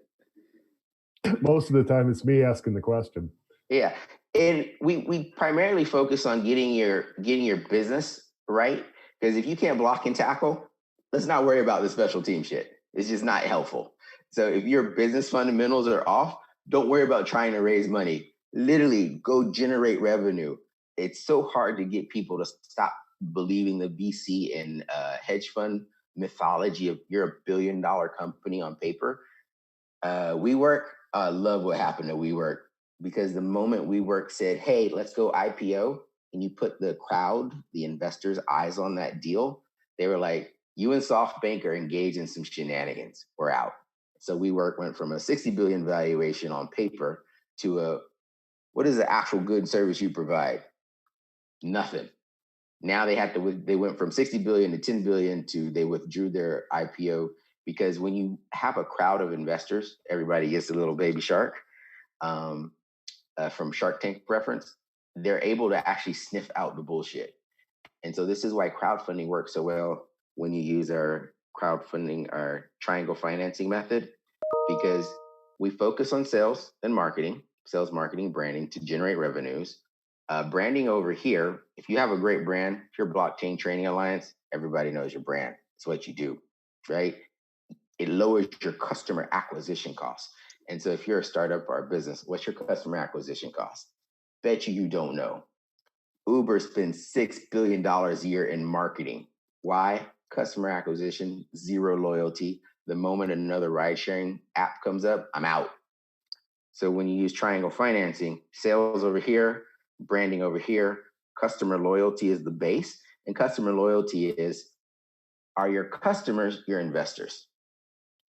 Most of the time it's me asking the question. Yeah. And we primarily focus on getting your business right. Because if you can't block and tackle, let's not worry about the special team shit. It's just not helpful. So if your business fundamentals are off, don't worry about trying to raise money. Literally go generate revenue. It's so hard to get people to stop believing the VC and hedge fund mythology of you're a $1 billion company on paper. WeWork, I love what happened to WeWork, because the moment WeWork said, hey, let's go IPO, and you put the crowd, the investors' eyes on that deal, they were like, you and SoftBank are engaged in some shenanigans. We're out. So WeWork went from a 60 billion valuation on paper to what is the actual good and service you provide? Nothing. Now they went from 60 billion to 10 billion to they withdrew their IPO, because when you have a crowd of investors, everybody gets a little baby shark from Shark Tank reference. They're able to actually sniff out the bullshit. And so this is why crowdfunding works so well when you use our crowdfunding, our triangle financing method, because we focus on sales, marketing, branding to generate revenues. Branding over here, if you have a great brand, if you're Blockchain Training Alliance, everybody knows your brand. It's what you do, right? It lowers your customer acquisition costs. And so if you're a startup or a business, what's your customer acquisition cost? Bet you don't know. Uber spends $6 billion a year in marketing. Why? Customer acquisition, zero loyalty. The moment another ride-sharing app comes up, I'm out. So when you use triangle financing, sales over here, branding over here, customer loyalty is the base. And customer loyalty is, are your customers your investors?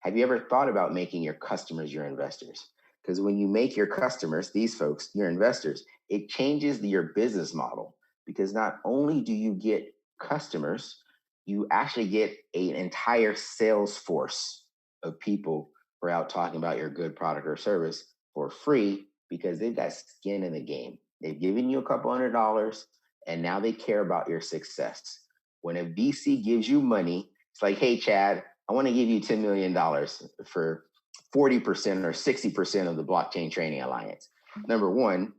Have you ever thought about making your customers your investors? Because when you make your customers, these folks, your investors, it changes your business model. Because not only do you get customers, you actually get an entire sales force of people who are out talking about your good product or service for free, because they've got skin in the game. They've given you a couple $100 and now they care about your success. When a VC gives you money, it's like, hey, Chad, I want to give you $10 million for 40% or 60% of the Blockchain Training Alliance. Number one,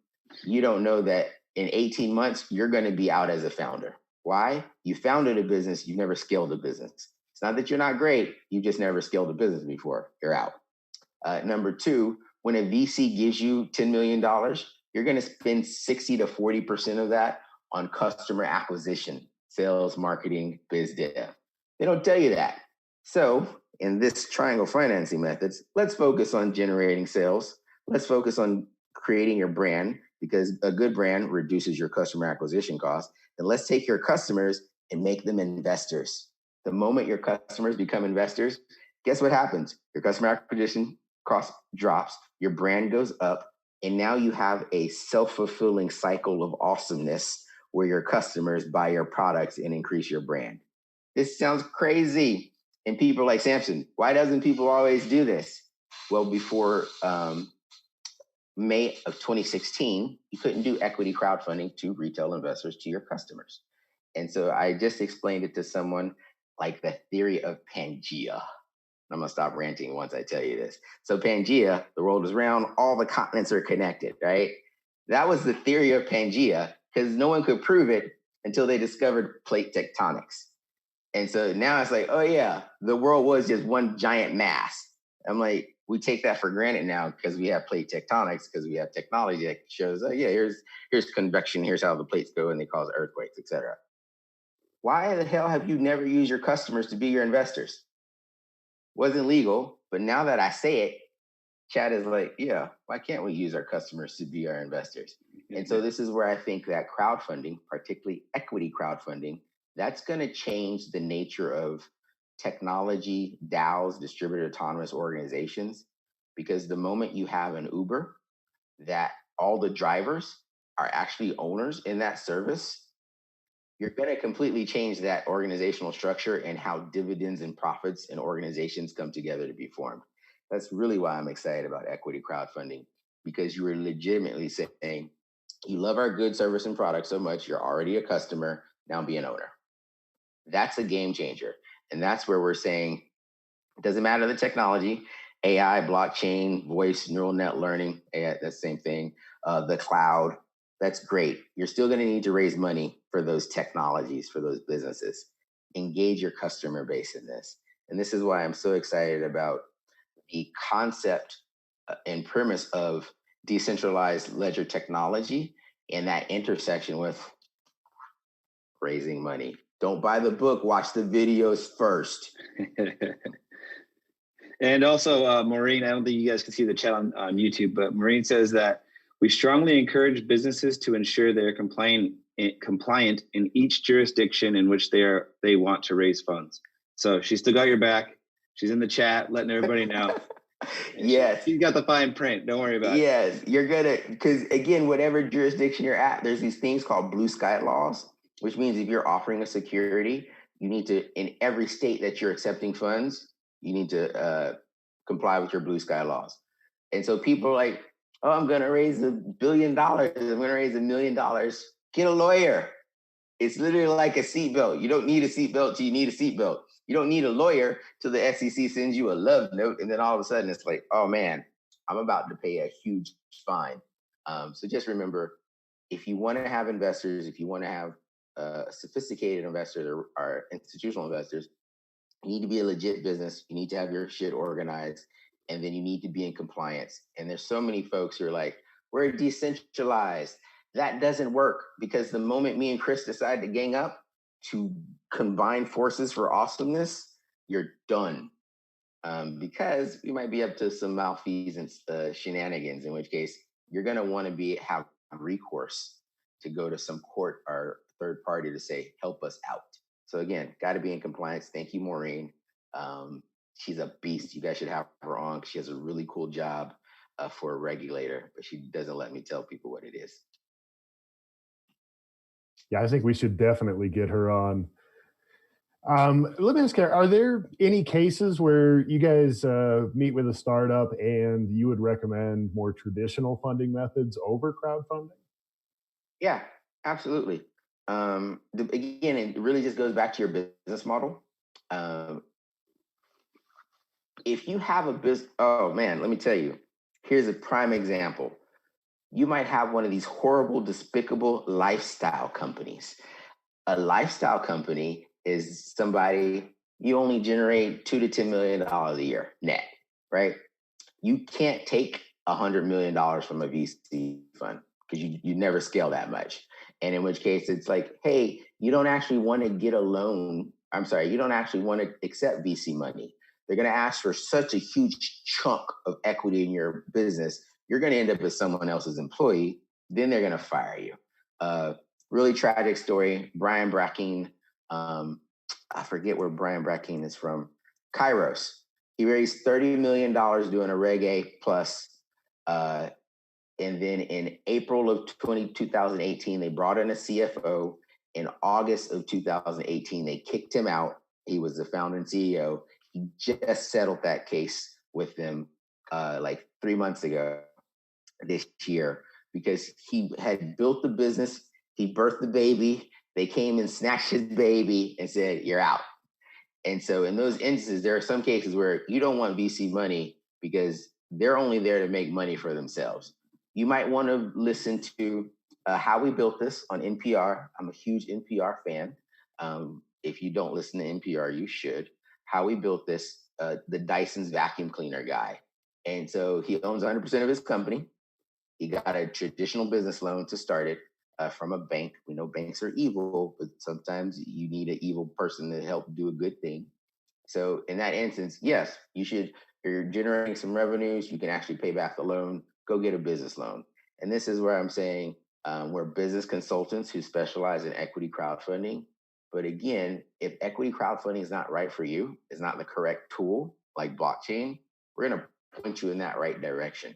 you don't know that in 18 months, you're going to be out as a founder. Why? You founded a business. You've never scaled a business. It's not that you're not great. You just never scaled a business before. You're out. Number two, when a VC gives you $10 million, you're going to spend 60 to 40% of that on customer acquisition, sales, marketing, biz dev. They don't tell you that. So in this triangle financing methods, let's focus on generating sales. Let's focus on creating your brand, because a good brand reduces your customer acquisition costs. And let's take your customers and make them investors. The moment your customers become investors, guess what happens? Your customer acquisition cost drops, your brand goes up, and now you have a self-fulfilling cycle of awesomeness where your customers buy your products and increase your brand. This sounds crazy. And people are like, Samson, why doesn't people always do this? Well, before May of 2016, you couldn't do equity crowdfunding to retail investors, to your customers. And so I just explained it to someone like the theory of Pangea. I'm going to stop ranting once I tell you this. So Pangea, the world is round, all the continents are connected, right? That was the theory of Pangea, because no one could prove it until they discovered plate tectonics. And so now it's like, oh yeah, the world was just one giant mass. I'm like, we take that for granted now because we have plate tectonics, because we have technology that shows, oh yeah, here's convection, here's how the plates go and they cause earthquakes, etc. Why the hell have you never used your customers to be your investors? Wasn't legal, but now that I say it, Chad is like, yeah, why can't we use our customers to be our investors? And so this is where I think that crowdfunding, particularly equity crowdfunding, that's going to change the nature of technology, DAOs, distributed autonomous organizations, because the moment you have an Uber, that all the drivers are actually owners in that service, you're going to completely change that organizational structure and how dividends and profits and organizations come together to be formed. That's really why I'm excited about equity crowdfunding, because you are legitimately saying, you love our good service and product so much, you're already a customer, now be an owner. That's a game changer. And that's where we're saying, it doesn't matter the technology, AI, blockchain, voice, neural net learning, AI, that's the same thing, the cloud, that's great. You're still going to need to raise money for those technologies, for those businesses. Engage your customer base in this. And this is why I'm so excited about the concept and premise of decentralized ledger technology and that intersection with raising money. Don't buy the book, watch the videos first. And also, Maureen, I don't think you guys can see the chat on YouTube, but Maureen says that we strongly encourage businesses to ensure they're compliant in each jurisdiction in which they want to raise funds. So she's still got your back. She's in the chat, letting everybody know. Yes. She's got the fine print. Don't worry about it. Yes, you're gonna, because again, whatever jurisdiction you're at, there's these things called blue sky laws, which means if you're offering a security, you need to, in every state that you're accepting funds, you need to comply with your blue sky laws. And so people are like, oh, I'm going to raise $1 billion. I'm going to raise $1 million. Get a lawyer. It's literally like a seatbelt. You don't need a seatbelt till you need a seatbelt. You don't need a lawyer till the SEC sends you a love note. And then all of a sudden it's like, oh man, I'm about to pay a huge fine. So just remember, if you want to have investors, if you want to have sophisticated investors or institutional investors, you need to be a legit business. You need to have your shit organized, and then you need to be in compliance. And there's so many folks who are like, we're decentralized. That doesn't work, because the moment me and Chris decide to gang up to combine forces for awesomeness, you're done. Because we might be up to some malfeasance shenanigans, in which case you're going to want to have recourse to go to some court or third party to say, help us out. So again, got to be in compliance. Thank you, Maureen. She's a beast. You guys should have her on. She has a really cool job for a regulator, but she doesn't let me tell people what it is. Yeah, I think we should definitely get her on. Let me ask you, are there any cases where you guys meet with a startup and you would recommend more traditional funding methods over crowdfunding? Yeah, absolutely. Again, it really just goes back to your business model. If you have a business, oh man, let me tell you, here's a prime example. You might have one of these horrible, despicable lifestyle companies. A lifestyle company is somebody, you only generate $2 to $10 million a year net, right? You can't take $100 million from a VC fund because you never scale that much. And in which case it's like, hey, you don't actually want to get a loan. I'm sorry, you don't actually want to accept VC money. They're going to ask for such a huge chunk of equity in your business. You're going to end up as someone else's employee. Then they're going to fire you. Really tragic story. Brian Brackeen, I forget where Brian Brackeen is from. Kairos. He raised $30 million doing a Reg A plus. And then in April of 2018, they brought in a CFO. In August of 2018, they kicked him out. He was the founder and CEO. He just settled that case with them like 3 months ago this year, because he had built the business. He birthed the baby. They came and snatched his baby and said, you're out. And so in those instances, there are some cases where you don't want VC money because they're only there to make money for themselves. You might want to listen to How We Built This on NPR. I'm a huge NPR fan. If you don't listen to NPR, you should. How We Built This, the Dyson's vacuum cleaner guy. And so he owns 100% of his company. He got a traditional business loan to start it from a bank. We know banks are evil, but sometimes you need an evil person to help do a good thing. So in that instance, yes, you should. You're generating some revenues. You can actually pay back the loan. Go get a business loan. And this is where I'm saying we're business consultants who specialize in equity crowdfunding. But again, if equity crowdfunding is not right for you, is not the correct tool like blockchain, we're going to point you in that right direction.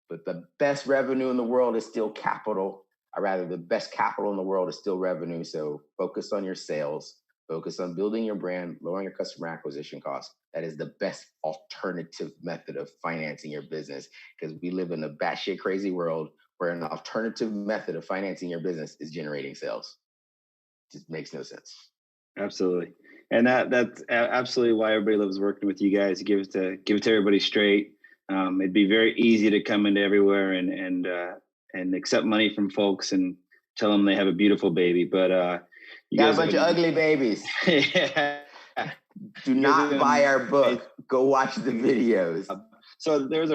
But the best revenue in the world is still capital. rather the best capital in the world is still revenue. So focus on your sales, focus on building your brand, lowering your customer acquisition costs. That is the best alternative method of financing your business, because we live in a batshit crazy world where an alternative method of financing your business is generating sales. It just makes no sense. Absolutely. And that's absolutely why everybody loves working with you guys. Give it to everybody straight. It'd be very easy to come into everywhere and accept money from folks and tell them they have a beautiful baby, but you got a bunch of ugly babies. Yeah. Do not buy our book. Go watch the videos. So there was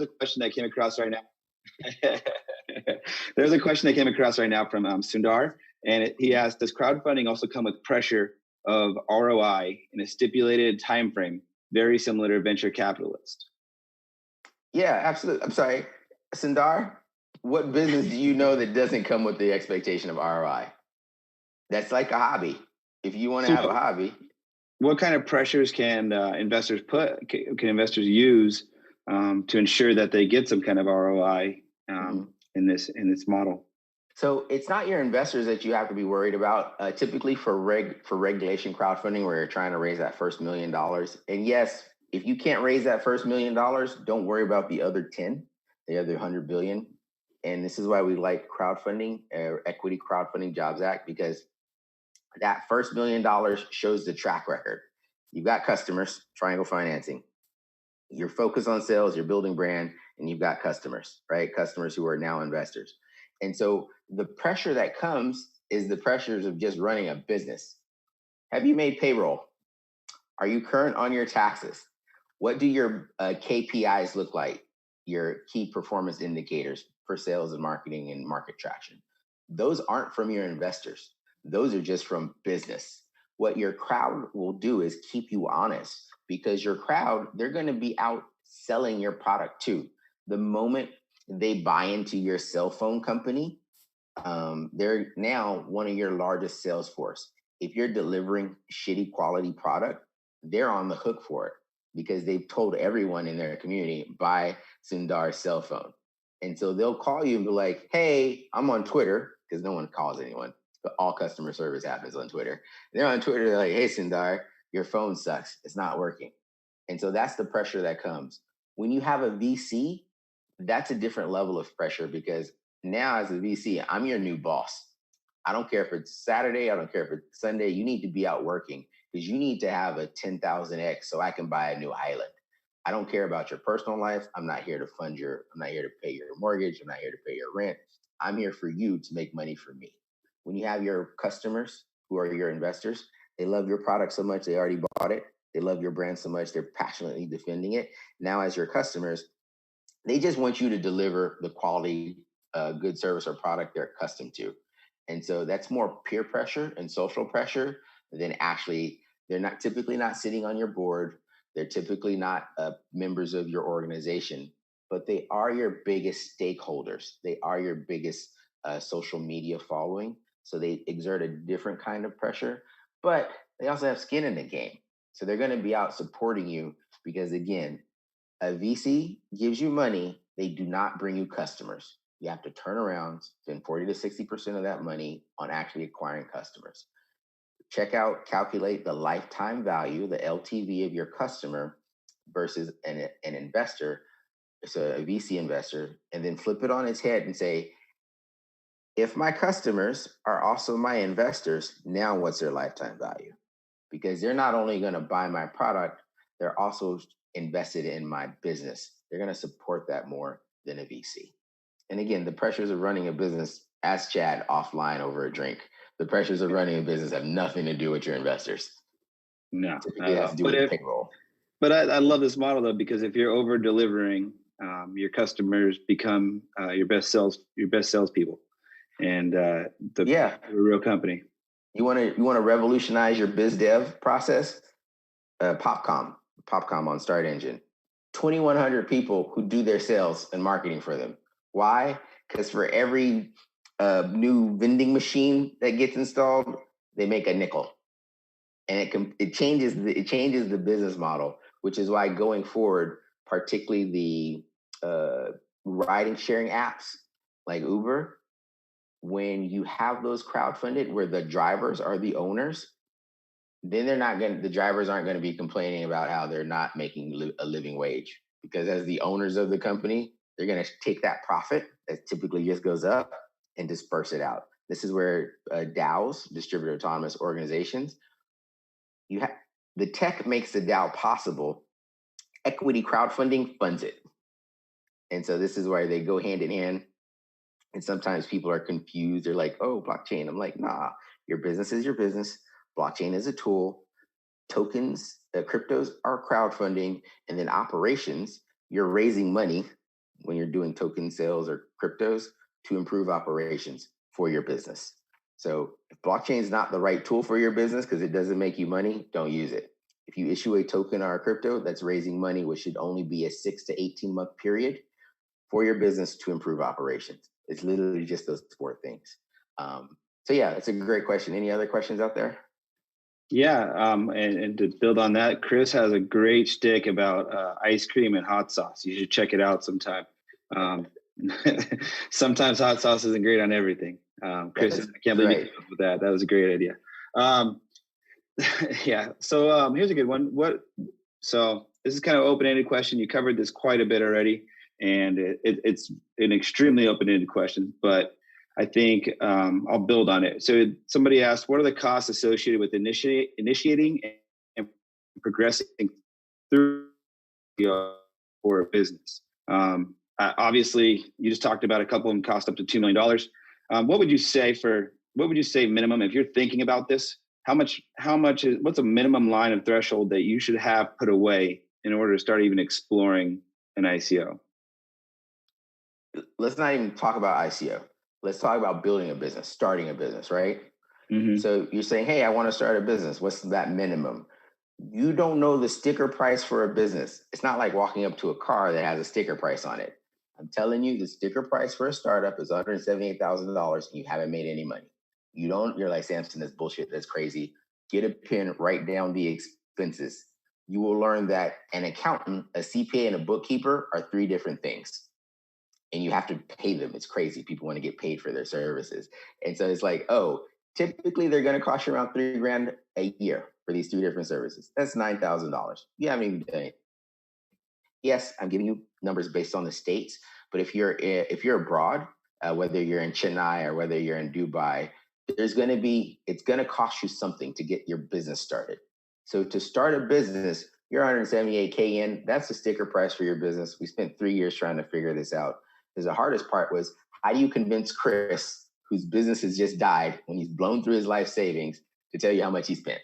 a question that came across right now. There's a question that came across right now from Sundar, and he asked, does crowdfunding also come with pressure of ROI in a stipulated time frame, very similar to venture capitalist? Yeah, absolutely. I'm sorry, Sundar, what business do you know that doesn't come with the expectation of ROI? That's like a hobby. If you want to have a hobby. What kind of pressures can investors use to ensure that they get some kind of ROI in this model? So it's not your investors that you have to be worried about. Typically for regulation crowdfunding, where you're trying to raise that first $1 million. And yes, if you can't raise that first $1 million, don't worry about the other 10, the other 100 billion. And this is why we like crowdfunding, Equity Crowdfunding Jobs Act, because that first $1 million shows the track record. You've got customers, triangle financing. You're focused on sales, you're building brand, and you've got customers, right? Customers who are now investors. And so the pressure that comes is the pressures of just running a business. Have you made payroll? Are you current on your taxes? What do your KPIs look like? Your key performance indicators for sales and marketing and market traction. Those aren't from your investors. Those are just from business. What your crowd will do is keep you honest, because your crowd, they're going to be out selling your product too. The moment they buy into your cell phone company, they're now one of your largest sales force. If you're delivering shitty quality product, they're on the hook for it, because they've told everyone in their community, buy Sundar's cell phone. And so they'll call you and be like, hey, I'm on Twitter, because no one calls anyone, but all customer service happens on Twitter. They're on Twitter, they're like, hey, Sundar, your phone sucks. It's not working. And so that's the pressure that comes. When you have a VC, that's a different level of pressure, because now as a VC, I'm your new boss. I don't care if it's Saturday, I don't care if it's Sunday, you need to be out working, because you need to have a 10,000X so I can buy a new island. I don't care about your personal life. I'm not here to I'm not here to pay your mortgage. I'm not here to pay your rent. I'm here for you to make money for me. When you have your customers who are your investors, they love your product so much, they already bought it. They love your brand so much, they're passionately defending it. Now as your customers, they just want you to deliver the quality, good service or product they're accustomed to. And so that's more peer pressure and social pressure than actually, they're typically not sitting on your board. They're typically not members of your organization, but they are your biggest stakeholders. They are your biggest social media following. So they exert a different kind of pressure, but they also have skin in the game. So they're going to be out supporting you, because again, a VC gives you money. They do not bring you customers. You have to turn around, spend 40 to 60% of that money on actually acquiring customers. Calculate the lifetime value, the LTV of your customer versus an investor, so a VC investor, and then flip it on its head and say, if my customers are also my investors, now what's their lifetime value? Because they're not only going to buy my product, they're also invested in my business. They're going to support that more than a VC. And again, the pressures of running a business, ask Chad offline over a drink. The pressures of running a business have nothing to do with your investors. No, it has to do with payroll. But I love this model though, because if you're over delivering, your customers become your best salespeople, and a real company. You want to revolutionize your biz dev process? Popcom on Start Engine, 2,100 people who do their sales and marketing for them. Why? Because for every new vending machine that gets installed, they make a nickel, and it changes the business model, which is why going forward, particularly the riding sharing apps like Uber, when you have those crowdfunded where the drivers are the owners, then the drivers aren't going to be complaining about how they're not making a living wage, because as the owners of the company, they're going to take that profit that typically just goes up and disperse it out. This is where DAOs, distributed autonomous organizations, the tech makes the DAO possible. Equity crowdfunding funds it. And so this is where they go hand in hand. And sometimes people are confused. They're like, oh, blockchain. I'm like, nah, your business is your business. Blockchain is a tool. Tokens, cryptos are crowdfunding. And then operations, you're raising money when you're doing token sales or cryptos to improve operations for your business. So if blockchain is not the right tool for your business because it doesn't make you money, don't use it. If you issue a token or a crypto that's raising money, which should only be a 6 to 18 month period for your business to improve operations. It's literally just those 4 things. So yeah, that's a great question. Any other questions out there? Yeah, and to build on that, Chris has a great shtick about ice cream and hot sauce. You should check it out sometime. Sometimes hot sauce isn't great on everything. Chris, I can't believe you came up with that. That was a great idea. Yeah. So here's a good one. So this is kind of open-ended question. You covered this quite a bit already, and it's an extremely open-ended question, but I think I'll build on it. So somebody asked, what are the costs associated with initiating and progressing through for a business? Obviously, you just talked about a couple of them cost up to $2 million. What would you say minimum if you're thinking about this? What's a minimum line of threshold that you should have put away in order to start even exploring an ICO? Let's not even talk about ICO. Let's talk about building a business, starting a business, right? Mm-hmm. So you're saying, hey, I want to start a business. What's that minimum? You don't know the sticker price for a business. It's not like walking up to a car that has a sticker price on it. I'm telling you, the sticker price for a startup is $178,000 and you haven't made any money. You're like, Samson, that's bullshit. That's crazy. Get a pen, write down the expenses. You will learn that an accountant, a CPA, and a bookkeeper are 3 different things. And you have to pay them. It's crazy. People want to get paid for their services. And so it's like, oh, typically they're going to cost you around $3,000 a year for these 3 different services. That's $9,000. You haven't even done it. Yes, I'm giving you numbers based on the states, but if you're abroad, whether you're in Chennai or whether you're in Dubai, it's going to cost you something to get your business started. So to start a business, you're 178K in. That's the sticker price for your business. We spent 3 years trying to figure this out. Because the hardest part was, how do you convince Chris, whose business has just died, when he's blown through his life savings, to tell you how much he spent?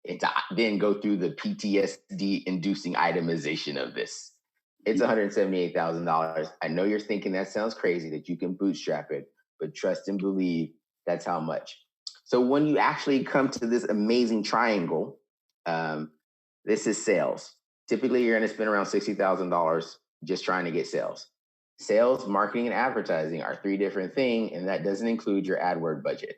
And to then go through the PTSD-inducing itemization of this. It's $178,000. I know you're thinking that sounds crazy, that you can bootstrap it, but trust and believe that's how much. So when you actually come to this amazing triangle, this is sales. Typically, you're going to spend around $60,000 just trying to get sales. Sales, marketing, and advertising are 3 different things, and that doesn't include your AdWord budget.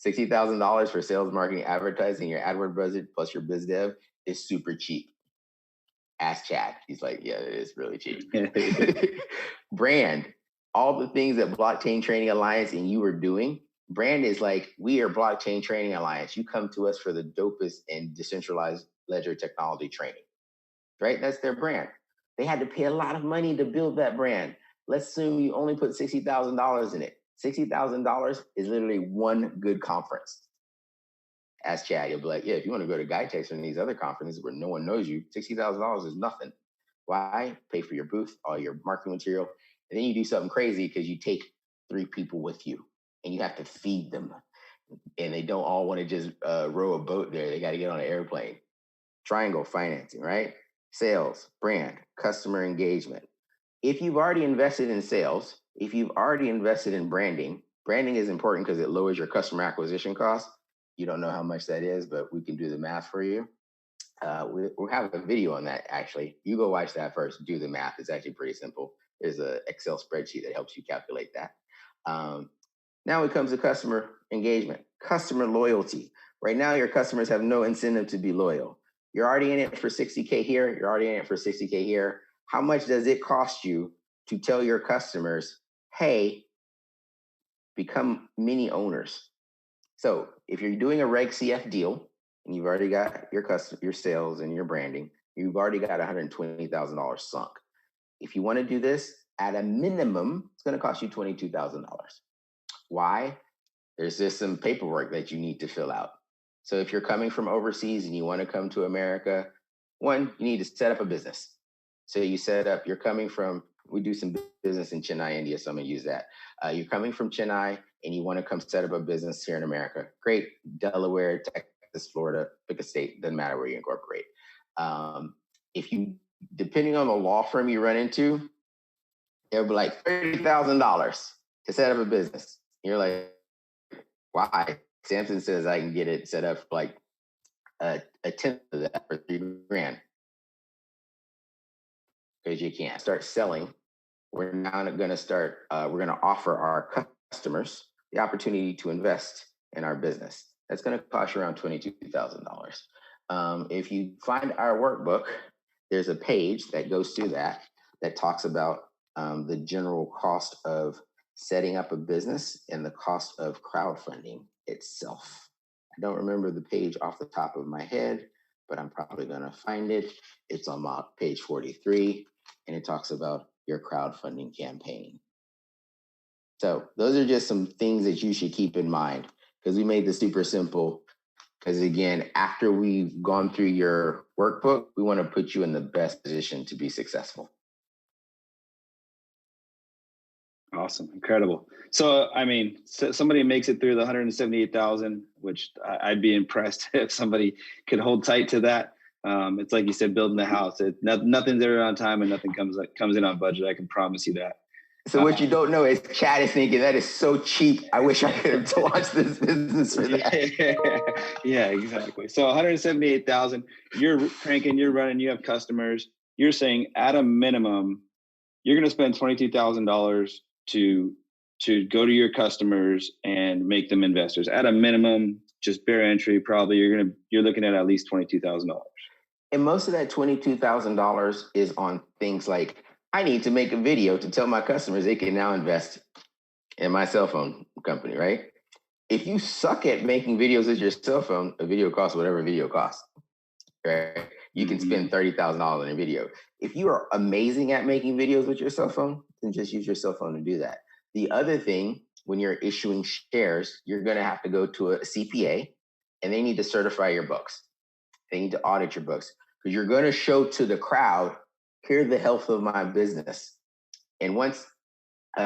$60,000 for sales, marketing, advertising, your AdWord budget plus your biz dev is super cheap. Ask Chad. He's like, yeah, it is really cheap. Brand, all the things that Blockchain Training Alliance and you are doing. Brand is like, we are Blockchain Training Alliance. You come to us for the dopest and decentralized ledger technology training, right? That's their brand. They had to pay a lot of money to build that brand. Let's assume you only put $60,000 in it. $60,000 is literally 1 good conference. Ask Chad, he'll be like, yeah, if you want to go to GuideTex and these other conferences where no one knows you, $60,000 is nothing. Why? Pay for your booth, all your marketing material. And then you do something crazy because you take 3 people with you and you have to feed them. And they don't all want to just row a boat there. They got to get on an airplane. Triangle financing, right? Sales, brand, customer engagement. If you've already invested in sales, if you've already invested in branding is important because it lowers your customer acquisition cost. You don't know how much that is, but we can do the math for you. We have a video on that, actually. You go watch that first, do the math. It's actually pretty simple. There's an Excel spreadsheet that helps you calculate that. Now it comes to customer engagement, customer loyalty. Right now, your customers have no incentive to be loyal. You're already in it for 60K here. You're already in it for 60K here. How much does it cost you to tell your customers, hey, become mini owners. So if you're doing a Reg CF deal and you've already got your sales and your branding, you've already got $120,000 sunk. If you want to do this at a minimum, it's going to cost you $22,000. Why? There's just some paperwork that you need to fill out. So if you're coming from overseas and you want to come to America, one, you need to set up a business. So you set up, we do some business in Chennai, India, so I'm going to use that. You're coming from Chennai and you want to come set up a business here in America. Great. Delaware, Texas, Florida, pick a state, doesn't matter where you incorporate. Depending on the law firm you run into, it'll be like $30,000 to set up a business. You're like, why? Samson says I can get it set up like a tenth of that for $3,000. Because you can't start selling. We're now going to start, we're going to offer our customers the opportunity to invest in our business. That's going to cost you around $22,000. If you find our workbook, there's a page that goes through that talks about the general cost of setting up a business and the cost of crowdfunding itself. I don't remember the page off the top of my head, but I'm probably going to find it. It's on page 43, and it talks about your crowdfunding campaign. So those are just some things that you should keep in mind, because we made this super simple. Because again, after we've gone through your workbook, we want to put you in the best position to be successful. Awesome. Incredible. So, I mean, somebody makes it through the 178,000, which I'd be impressed if somebody could hold tight to that. It's like you said, building the house. Nothing's ever on time and nothing comes in on budget. I can promise you that. So what you don't know is Chad is thinking that is so cheap. I wish I could have launched this business for that. Yeah, exactly. So 178,000, you're cranking, you're running, you have customers. You're saying at a minimum, you're going to spend $22,000 to go to your customers and make them investors. At a minimum, just bare entry, probably you're looking at least $22,000. And most of that $22,000 is on things like, I need to make a video to tell my customers they can now invest in my cell phone company, right? If you suck at making videos with your cell phone, a video costs whatever a video costs, right? You can spend $30,000 on a video. If you are amazing at making videos with your cell phone, then just use your cell phone to do that. The other thing, when you're issuing shares, you're going to have to go to a CPA, and they need to certify your books. They need to audit your books, because you're going to show to the crowd, here's the health of my business. And once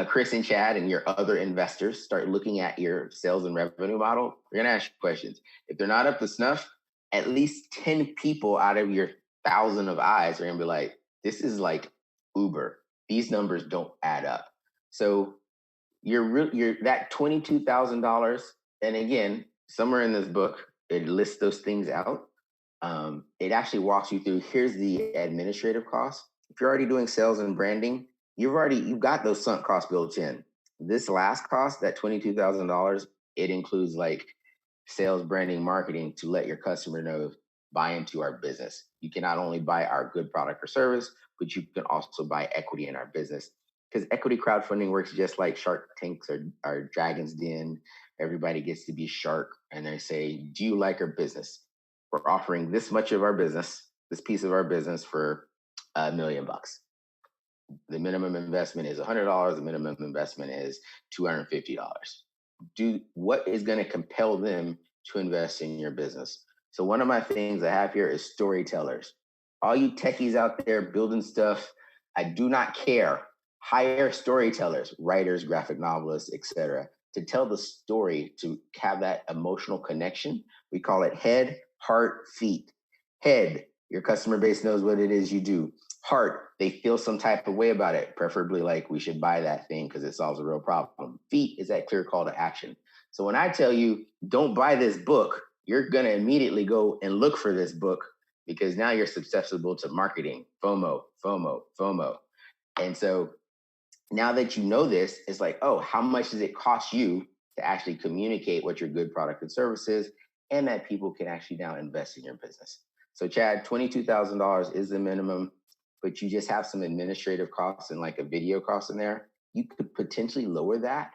Chris and Chad and your other investors start looking at your sales and revenue model, they're going to ask you questions. If they're not up to snuff, at least 10 people out of your 1,000 of eyes are going to be like, this is like Uber. These numbers don't add up. So you're that $22,000. And again, somewhere in this book, it lists those things out. It actually walks you through, here's the administrative costs. If you're already doing sales and branding, you've got those sunk costs built in. This last cost, that $22,000, it includes like sales, branding, marketing to let your customer know, buy into our business. You can not only buy our good product or service, but you can also buy equity in our business. Because equity crowdfunding works just like Shark Tanks or Dragon's Den. Everybody gets to be shark, and they say, do you like our business? We're offering this much of our business, this piece of our business for $1 million. The minimum investment is $100. The minimum investment is $250. What is going to compel them to invest in your business? So one of my things I have here is storytellers. All you techies out there building stuff, I do not care. Hire storytellers, writers, graphic novelists, etc., to tell the story, to have that emotional connection. We call it head, heart, feet. Head, your customer base knows what it is you do. Heart, they feel some type of way about it, preferably like we should buy that thing because it solves a real problem. Feet is that clear call to action. So when I tell you, don't buy this book, you're going to immediately go and look for this book, because now you're susceptible to marketing, FOMO. And so now that you know this, it's like, oh, how much does it cost you to actually communicate what your good product and service is, and that people can actually now invest in your business? So Chad, $22,000 is the minimum, but you just have some administrative costs and like a video cost in there. You could potentially lower that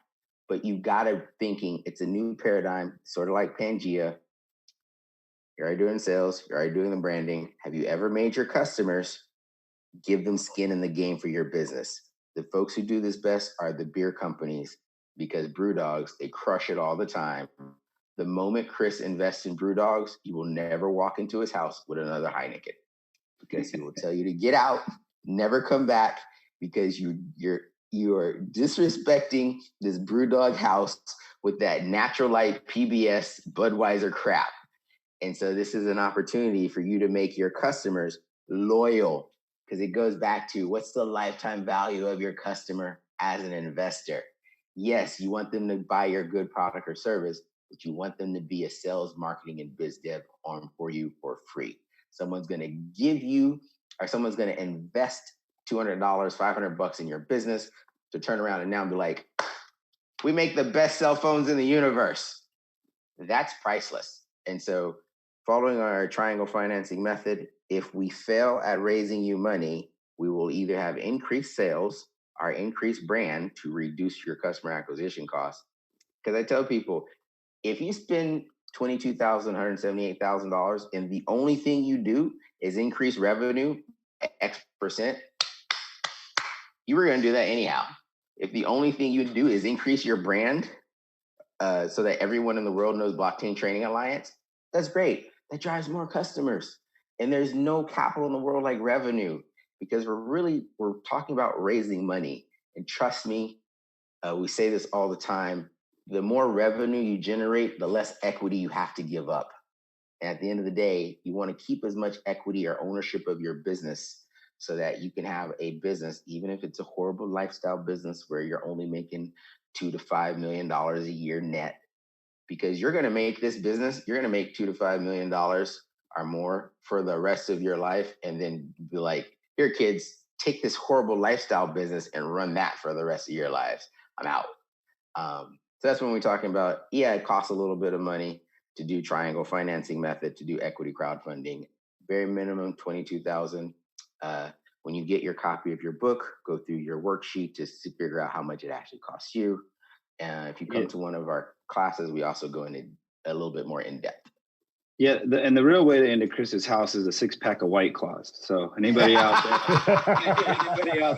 but you got to thinking it's a new paradigm, sort of like Pangea. You're already doing sales, you're already doing the branding. Have you ever made your customers give them skin in the game for your business? The folks who do this best are the beer companies, because brew dogs, they crush it all the time. The moment Chris invests in brew dogs, you will never walk into his house with another Heineken, because he will tell you to get out, never come back, because you are disrespecting this brew dog house with that Natural Light PBS Budweiser crap. And so this is an opportunity for you to make your customers loyal, because it goes back to what's the lifetime value of your customer as an investor. Yes, you want them to buy your good product or service, but you want them to be a sales, marketing, and biz dev arm for you for free. Someone's going to give you, or someone's going to invest $200, $500 in your business to turn around and now be like, we make the best cell phones in the universe. That's priceless. And so following our triangle financing method, if we fail at raising you money, we will either have increased sales or increased brand to reduce your customer acquisition costs. Because I tell people, if you spend $22,000, $178,000 and the only thing you do is increase revenue X percent, you were going to do that anyhow. If the only thing you do is increase your brand so that everyone in the world knows Blockchain Training Alliance, that's great. That drives more customers. And there's no capital in the world like revenue, because we're talking about raising money. And trust me, we say this all the time, the more revenue you generate, the less equity you have to give up. And at the end of the day, you want to keep as much equity or ownership of your business so that you can have a business, even if it's a horrible lifestyle business where you're only making $2 to $5 million a year net, because you're going to make this business, you're going to make $2 to $5 million or more for the rest of your life. And then be like, here, kids, take this horrible lifestyle business and run that for the rest of your lives. I'm out. So that's when we're talking about, yeah, it costs a little bit of money to do triangle financing method, to do equity crowdfunding, very minimum $22,000. When you get your copy of your book, go through your worksheet to figure out how much it actually costs you. And if you come to one of our classes, we also go into a little bit more in depth. Yeah, and the real way to into Chris's house is a 6-pack of White Claws. So anybody out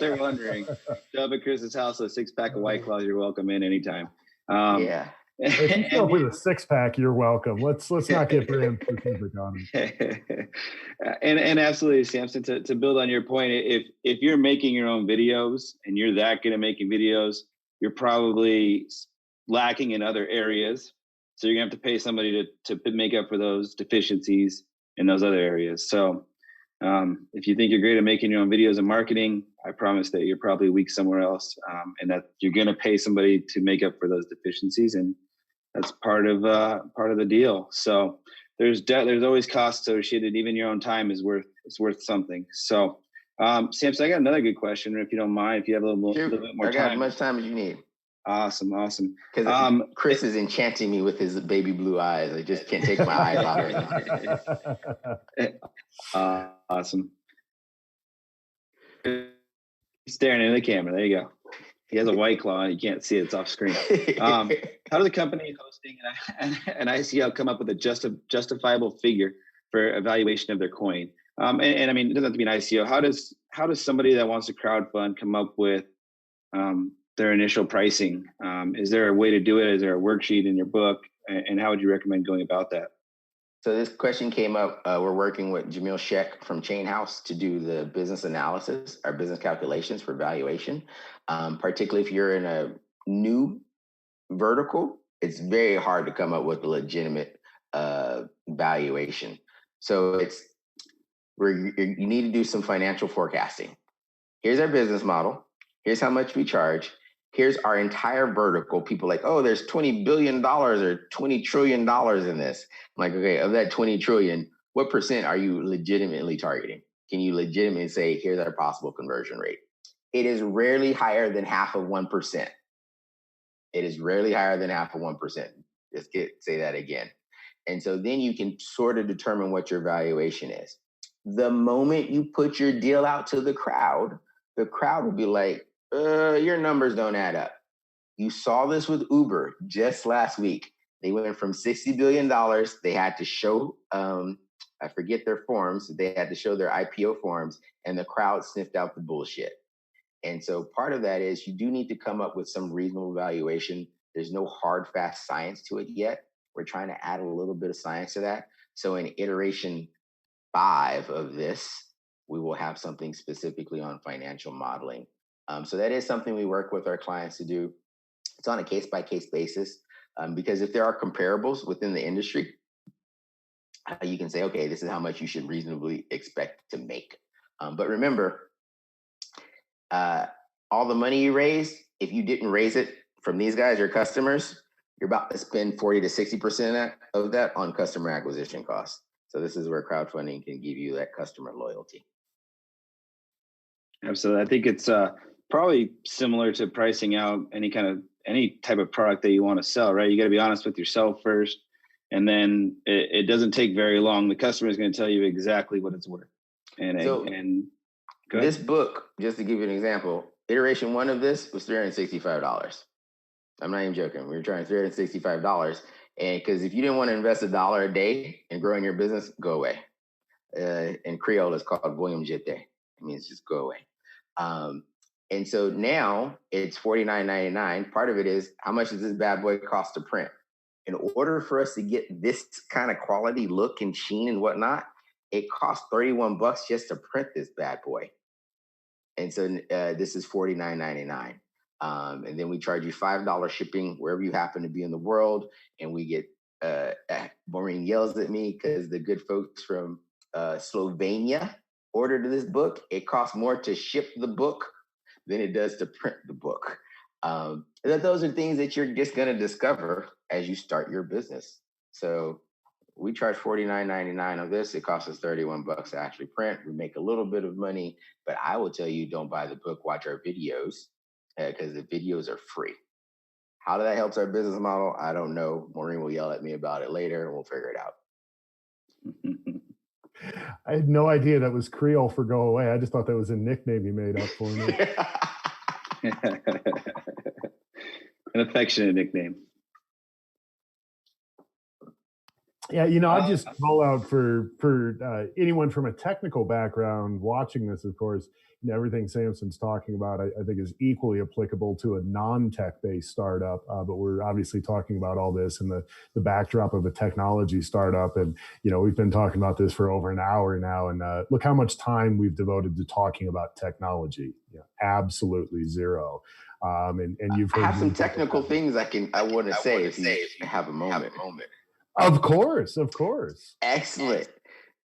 there wondering, show up at Chris's house with a 6-pack of White Claws, you're welcome in anytime. Yeah. If you show up with a 6-pack, you're welcome. Let's not get very specific on it. And absolutely, Samson, to build on your point, if you're making your own videos and you're that good at making videos, you're probably lacking in other areas. So you're gonna have to pay somebody to make up for those deficiencies in those other areas. So if you think you're great at making your own videos and marketing, I promise that you're probably weak somewhere else, and that you're gonna pay somebody to make up for those deficiencies, and that's part of the deal. So there's always costs associated. Even your own time is worth something. So Samson, I got another good question, if you don't mind, if you have a little bit more time. I got as much time as you need. Awesome. Because Chris is enchanting me with his baby blue eyes. I just can't take my eyes off it. Awesome. Staring into the camera. There you go. He has a White Claw and you can't see it. It's off screen. How does a company hosting an ICO come up with a justifiable figure for evaluation of their coin? And I mean, it doesn't have to be an ICO. How does somebody that wants to crowdfund come up with their initial pricing? Is there a way to do it? Is there a worksheet in your book? And how would you recommend going about that? So this question came up. We're working with Jamil Sheikh from Chain House to do the business analysis, our business calculations for valuation. Particularly if you're in a new vertical, it's very hard to come up with a legitimate valuation. So you need to do some financial forecasting. Here's our business model. Here's how much we charge. Here's our entire vertical. People like, oh, there's $20 billion or $20 trillion in this. I'm like, okay, of that 20 trillion, what percent are you legitimately targeting? Can you legitimately say, here's our possible conversion rate? It is rarely higher than half of 1%. It is rarely higher than half of 1%. Say that again. And so then you can sort of determine what your valuation is. The moment you put your deal out to the crowd will be like, your numbers don't add up. You saw this with Uber just last week. They went from $60 billion. They had to show, I forget their forms. They had to show their IPO forms, and the crowd sniffed out the bullshit. And so part of that is you do need to come up with some reasonable valuation. There's no hard, fast science to it yet. We're trying to add a little bit of science to that. So in iteration 5 of this, we will have something specifically on financial modeling. So that is something we work with our clients to do. It's on a case-by-case basis, because if there are comparables within the industry, you can say, okay, this is how much you should reasonably expect to make. But remember, all the money you raise, if you didn't raise it from these guys, your customers, you're about to spend 40 to 60% of that on customer acquisition costs. So this is where crowdfunding can give you that customer loyalty. Absolutely. I think it's probably similar to pricing out any type of product that you want to sell, right? You got to be honest with yourself first. And then it doesn't take very long. The customer is going to tell you exactly what it's worth. And this book, just to give you an example, iteration 1 of this was $365. I'm not even joking. We were trying $365. And because if you didn't want to invest $1 a day in growing your business, go away. In Creole, it's called Voyam Jete. It means just go away. And so now it's $49.99. Part of it is, how much does this bad boy cost to print? In order for us to get this kind of quality look and sheen and whatnot, it costs $31 just to print this bad boy. And so this is $49.99. And then we charge you $5 shipping wherever you happen to be in the world. And we get, Maureen yells at me because the good folks from Slovenia ordered this book. It costs more to ship the book than it does to print the book. Those are things that you're just going to discover as you start your business. So we charge $49.99 of this. It costs us $31 to actually print. We make a little bit of money, but I will tell you, don't buy the book, watch our videos, because the videos are free. How that helps our business model, I don't know. Maureen will yell at me about it later, and we'll figure it out. I had no idea that was Creole for go away. I just thought that was a nickname you made up for me. An affectionate nickname. Yeah, I just call out for anyone from a technical background watching this, of course, everything Samson's talking about, I think is equally applicable to a non-tech-based startup. But we're obviously talking about all this in the backdrop of a technology startup. And, we've been talking about this for over an hour now. And look how much time we've devoted to talking about technology. Absolutely zero. And you've heard I have some technical things I want to say if you have a moment. Of course. Excellent.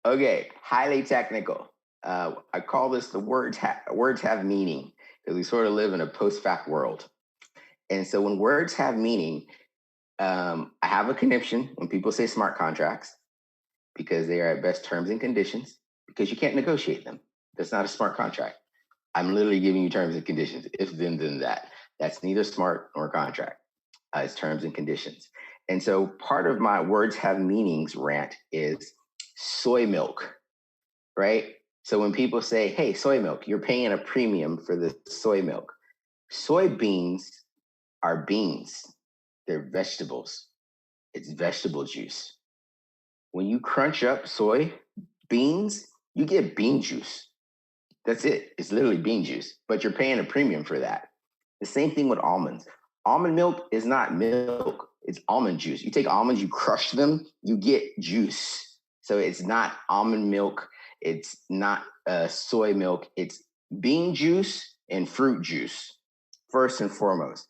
Okay, highly technical. I call this the words have meaning, because we sort of live in a post-fact world. And so when words have meaning, I have a conniption when people say smart contracts, because they are at best terms and conditions, because you can't negotiate them. That's not a smart contract. I'm literally giving you terms and conditions. If then that. That's neither smart nor contract. It's terms and conditions. And so part of my words have meanings rant is soy milk, right? So when people say, hey, soy milk, you're paying a premium for this soy milk. Soybeans are beans. They're vegetables. It's vegetable juice. When you crunch up soy beans, you get bean juice. That's it. It's literally bean juice, but you're paying a premium for that. The same thing with almonds. Almond milk is not milk. It's almond juice. You take almonds, you crush them, you get juice. So it's not almond milk. It's not soy milk. It's bean juice and fruit juice, first and foremost.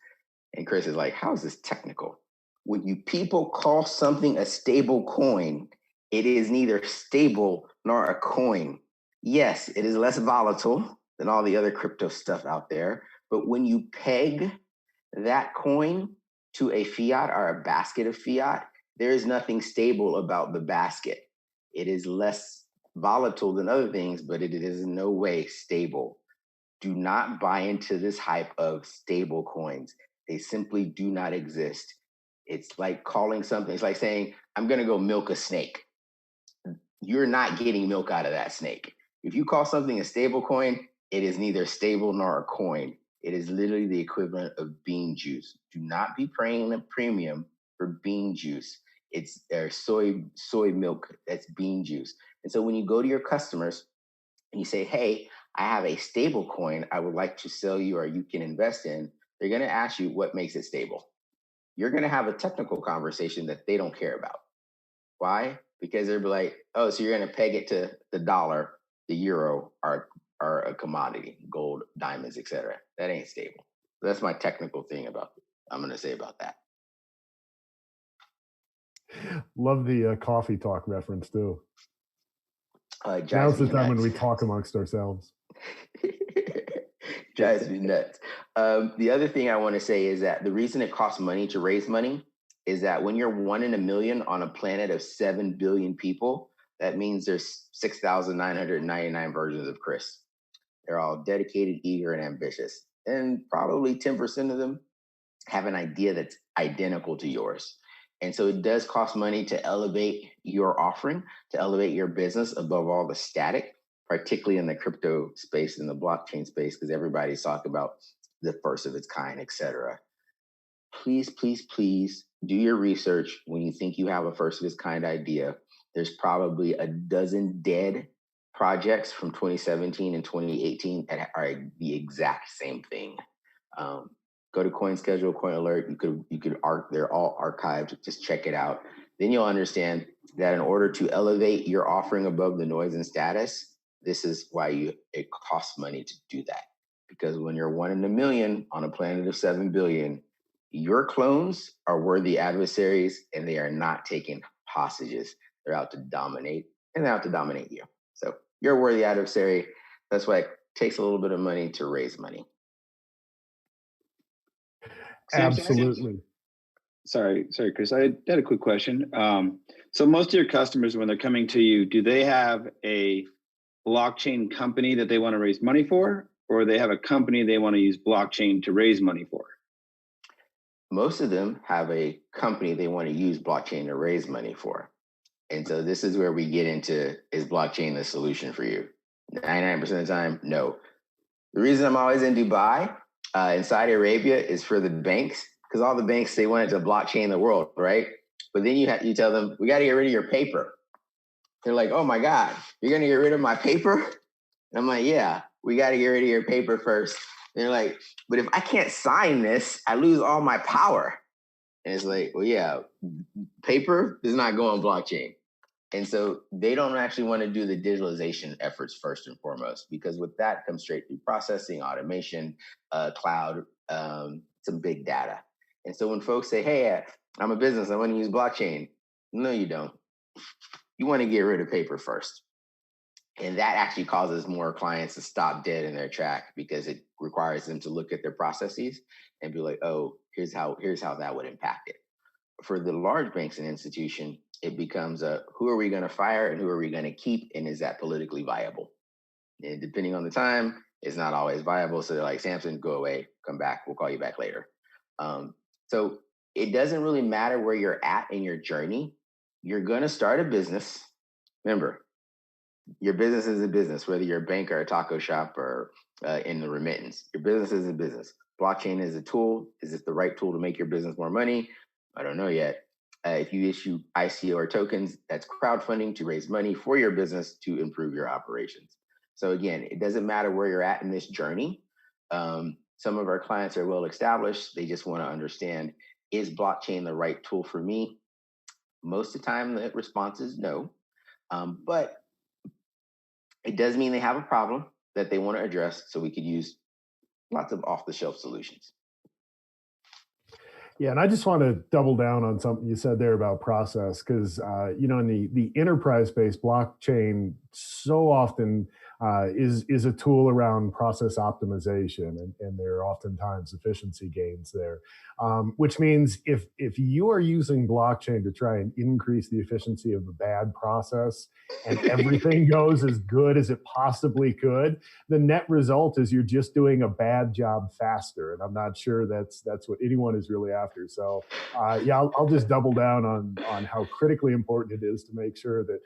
And Chris is like, how is this technical? When you people call something a stable coin, it is neither stable nor a coin. Yes, it is less volatile than all the other crypto stuff out there. But when you peg that coin to a fiat or a basket of fiat, there is nothing stable about the basket. It is less volatile than other things, but it is in no way stable. Do not buy into this hype of stable coins. They simply do not exist. It's like calling something, it's like saying, I'm going to go milk a snake. You're not getting milk out of that snake. If you call something a stable coin, it is neither stable nor a coin. It is literally the equivalent of bean juice. Do not be paying a premium for bean juice. It's their soy milk. That's bean juice. And so when you go to your customers and you say, hey, I have a stable coin I would like to sell you or you can invest in, they're going to ask you what makes it stable. You're going to have a technical conversation that they don't care about. Why? Because they'll be like, oh, so you're going to peg it to the dollar, the euro, or a commodity, gold, diamonds, etc. That ain't stable. So that's my technical thing I'm going to say about that. Love the coffee talk reference too. Now's the time when we talk amongst ourselves. Drives me nuts. The other thing I want to say is that the reason it costs money to raise money is that when you're 1 in a million on a planet of 7 billion people, that means there's 6,999 versions of Chris. They're all dedicated, eager, and ambitious. And probably 10% of them have an idea that's identical to yours. And so it does cost money to elevate your offering, to elevate your business above all the static, particularly in the crypto space and the blockchain space, because everybody's talking about the first of its kind, et cetera. Please, please, please do your research when you think you have a first of its kind idea. There's probably a dozen dead projects from 2017 and 2018 that are the exact same thing. Go to CoinSchedule, CoinAlert. They're all archived. Just check it out. Then you'll understand that in order to elevate your offering above the noise and status, this is why it costs money to do that. Because when you're 1 in a million on a planet of 7 billion, your clones are worthy adversaries and they are not taking hostages. They're out to dominate and they're out to dominate you. So you're a worthy adversary. That's why it takes a little bit of money to raise money. Absolutely. Sorry, Chris. I had a quick question. So most of your customers, when they're coming to you, do they have a blockchain company that they want to raise money for, or they have a company they want to use blockchain to raise money for? Most of them have a company they want to use blockchain to raise money for. And so this is where we get into, is blockchain the solution for you? 99% of the time, no. The reason I'm always in Dubai, in Saudi Arabia, is for the banks, because all the banks, they wanted to blockchain the world, right? But then you tell them, we got to get rid of your paper. They're like, oh my God, you're going to get rid of my paper? And I'm like, yeah, we got to get rid of your paper first. And they're like, but if I can't sign this, I lose all my power. And it's like, well, yeah, paper does not go on blockchain. And so they don't actually want to do the digitalization efforts first and foremost, because with that comes straight through processing, automation, cloud, some big data. And so when folks say, hey, I'm a business, I want to use blockchain. No, you don't. You want to get rid of paper first. And that actually causes more clients to stop dead in their track, because it requires them to look at their processes and be like, oh, here's how that would impact it. For the large banks and institution, it becomes who are we going to fire and who are we going to keep, and is that politically viable? And depending on the time, it's not always viable. So they're like, Samson, go away, come back, we'll call you back later. So it doesn't really matter where you're at in your journey. You're going to start a business. Remember, your business is a business, whether you're a bank or a taco shop or in the remittance. Your business is a business. Blockchain is a tool. Is it the right tool to make your business more money? I don't know yet. If you issue ICO or tokens, that's crowdfunding to raise money for your business to improve your operations. So again, it doesn't matter where you're at in this journey. Some of our clients are well established. They just want to understand, is blockchain the right tool for me? Most of the time, the response is no. But it does mean they have a problem that they want to address, so we could use lots of off-the-shelf solutions. Yeah, and I just want to double down on something you said there about process, because in the enterprise-based blockchain, so often is a tool around process optimization, and there are oftentimes efficiency gains there. Which means if you are using blockchain to try and increase the efficiency of a bad process, and everything goes as good as it possibly could, the net result is you're just doing a bad job faster. And I'm not sure that's what anyone is really after. So I'll just double down on how critically important it is to make sure that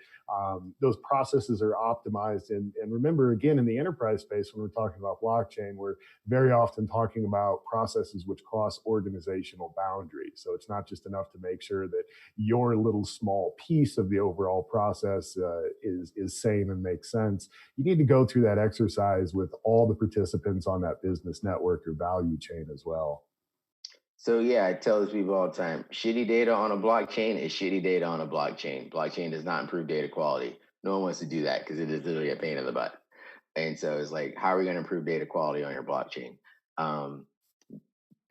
those processes are optimized. And remember, remember, again, in the enterprise space, when we're talking about blockchain, we're very often talking about processes which cross organizational boundaries. So it's not just enough to make sure that your little small piece of the overall process is sane and makes sense. You need to go through that exercise with all the participants on that business network or value chain as well. So yeah, I tell these people all the time, shitty data on a blockchain is shitty data on a blockchain. Blockchain does not improve data quality. No one wants to do that because it is literally a pain in the butt. And so it's like, how are we going to improve data quality on your blockchain?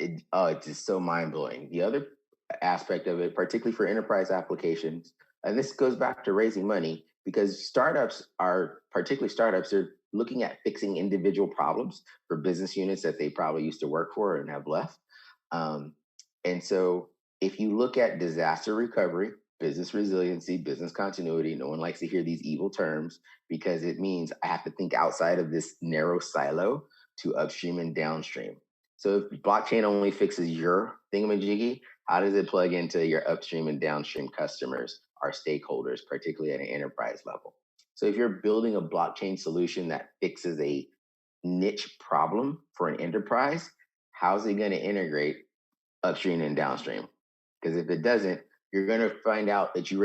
It's just so mind blowing. The other aspect of it, particularly for enterprise applications, and this goes back to raising money, because particularly startups, are looking at fixing individual problems for business units that they probably used to work for and have left. And so if you look at disaster recovery, business resiliency, business continuity, no one likes to hear these evil terms because it means I have to think outside of this narrow silo to upstream and downstream. So if blockchain only fixes your thingamajiggy, how does it plug into your upstream and downstream customers, our stakeholders, particularly at an enterprise level? So if you're building a blockchain solution that fixes a niche problem for an enterprise, how's it going to integrate upstream and downstream? Because if it doesn't, you're going to find out that you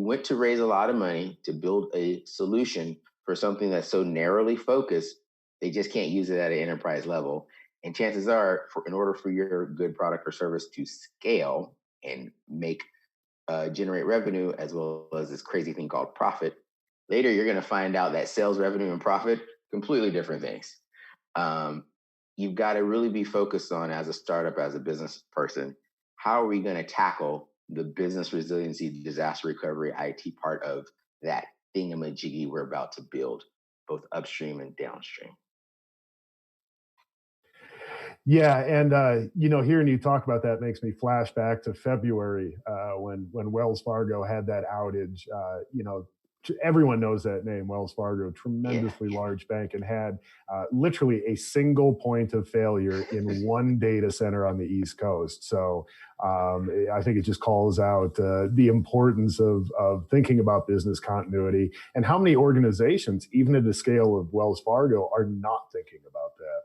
went to raise a lot of money to build a solution for something that's so narrowly focused, they just can't use it at an enterprise level. And chances are, in order for your good product or service to scale and generate revenue, as well as this crazy thing called profit, later you're going to find out that sales revenue and profit, completely different things. You've got to really be focused on, as a startup, as a business person, how are we going to tackle the business resiliency, disaster recovery, IT part of that thingamajiggy we're about to build, both upstream and downstream. Yeah, and hearing you talk about that makes me flash back to February when Wells Fargo had that outage. Everyone knows that name, Wells Fargo, tremendously large bank, and had literally a single point of failure in one data center on the East Coast. So I think it just calls out the importance of thinking about business continuity, and how many organizations, even at the scale of Wells Fargo, are not thinking about that.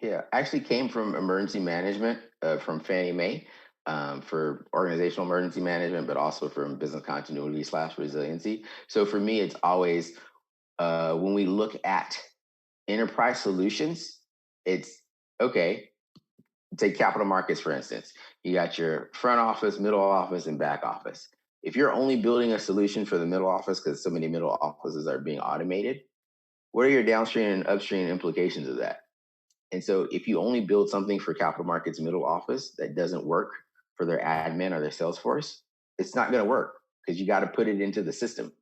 Yeah, actually came from emergency management from Fannie Mae. For organizational emergency management, but also for business continuity / resiliency. So for me, it's always, when we look at enterprise solutions, it's okay. Take capital markets, for instance. You got your front office, middle office, and back office. If you're only building a solution for the middle office, because so many middle offices are being automated, what are your downstream and upstream implications of that? And so if you only build something for capital markets middle office that doesn't work for their admin or their sales force, it's not going to work, because you got to put it into the system.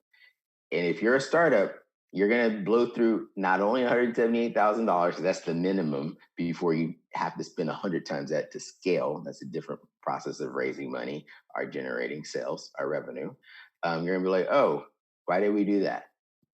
And if you're a startup, you're going to blow through not only $178,000, that's the minimum, before you have to spend 100 times that to scale. That's a different process of raising money, or generating sales, or revenue. You're going to be like, oh, why did we do that?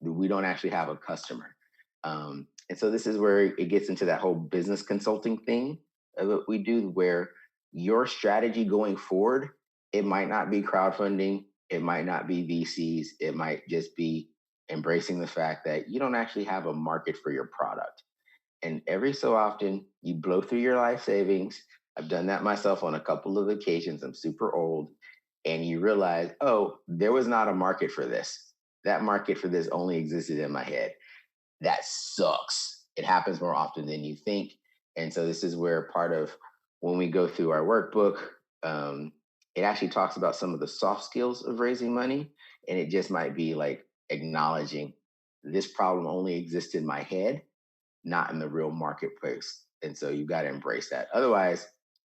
We don't actually have a customer. And so this is where it gets into that whole business consulting thing of what we do, where your strategy going forward, it might not be crowdfunding, it might not be VCs, it might just be embracing the fact that you don't actually have a market for your product. And every so often, you blow through your life savings. I've done that myself on a couple of occasions. I'm super old. And you realize, oh, there was not a market for this. That market for this only existed in my head. That sucks. It happens more often than you think. And so this is where part of, when we go through our workbook, it actually talks about some of the soft skills of raising money. And it just might be like acknowledging this problem only exists in my head, not in the real marketplace. And so you've got to embrace that. Otherwise,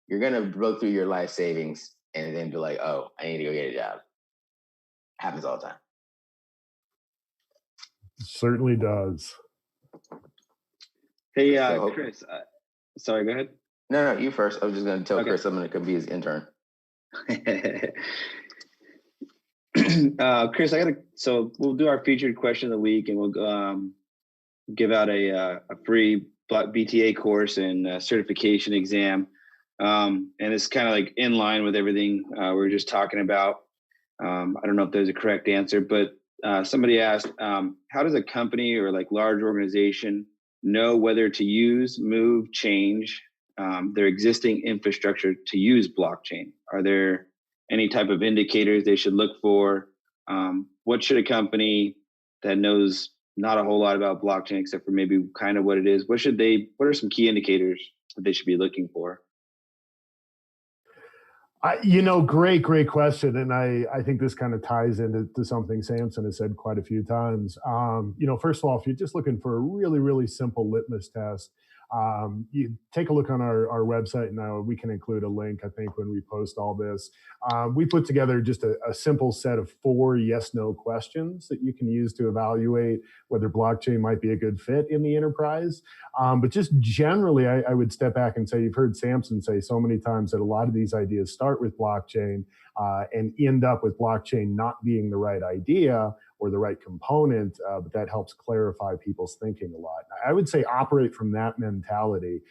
you're going to blow through your life savings and then be like, oh, I need to go get a job. Happens all the time. Certainly does. Hey, Chris. Sorry, go ahead. No, you first. I was just going to tell Chris I'm going to come be his intern. Chris, so we'll do our featured question of the week, and we'll give out a free BTA course and certification exam. And it's kind of like in line with everything we were just talking about. I don't know if there's a correct answer, but somebody asked, how does a company or like large organization know whether to use, move, change their existing infrastructure to use blockchain? Are there any type of indicators they should look for? What should a company that knows not a whole lot about blockchain, except for maybe kind of what it is, what are some key indicators that they should be looking for? Great question. And I think this kind of ties into something Samson has said quite a few times. First of all, if you're just looking for a really, really simple litmus test, you take a look on our website, and we can include a link, I think, when we post all this. We put together just a simple set of 4 yes/no questions that you can use to evaluate whether blockchain might be a good fit in the enterprise. But just generally, I would step back and say, you've heard Samson say so many times that a lot of these ideas start with blockchain and end up with blockchain not being the right idea or the right component, but that helps clarify people's thinking a lot. I would say operate from that mentality.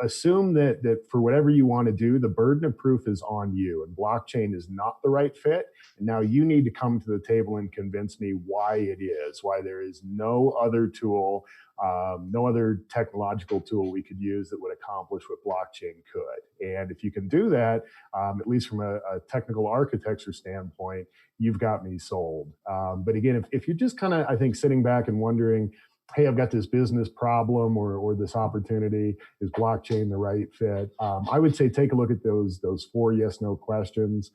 Assume that for whatever you want to do, the burden of proof is on you, and blockchain is not the right fit. And now you need to come to the table and convince me why it is, why there is no other tool, no other technological tool we could use that would accomplish what blockchain could. And if you can do that, at least from a technical architecture standpoint, you've got me sold. But again, if you're just kind of, I think, sitting back and wondering, hey, I've got this business problem or this opportunity, is blockchain the right fit? I would say take a look at those 4 yes/no questions.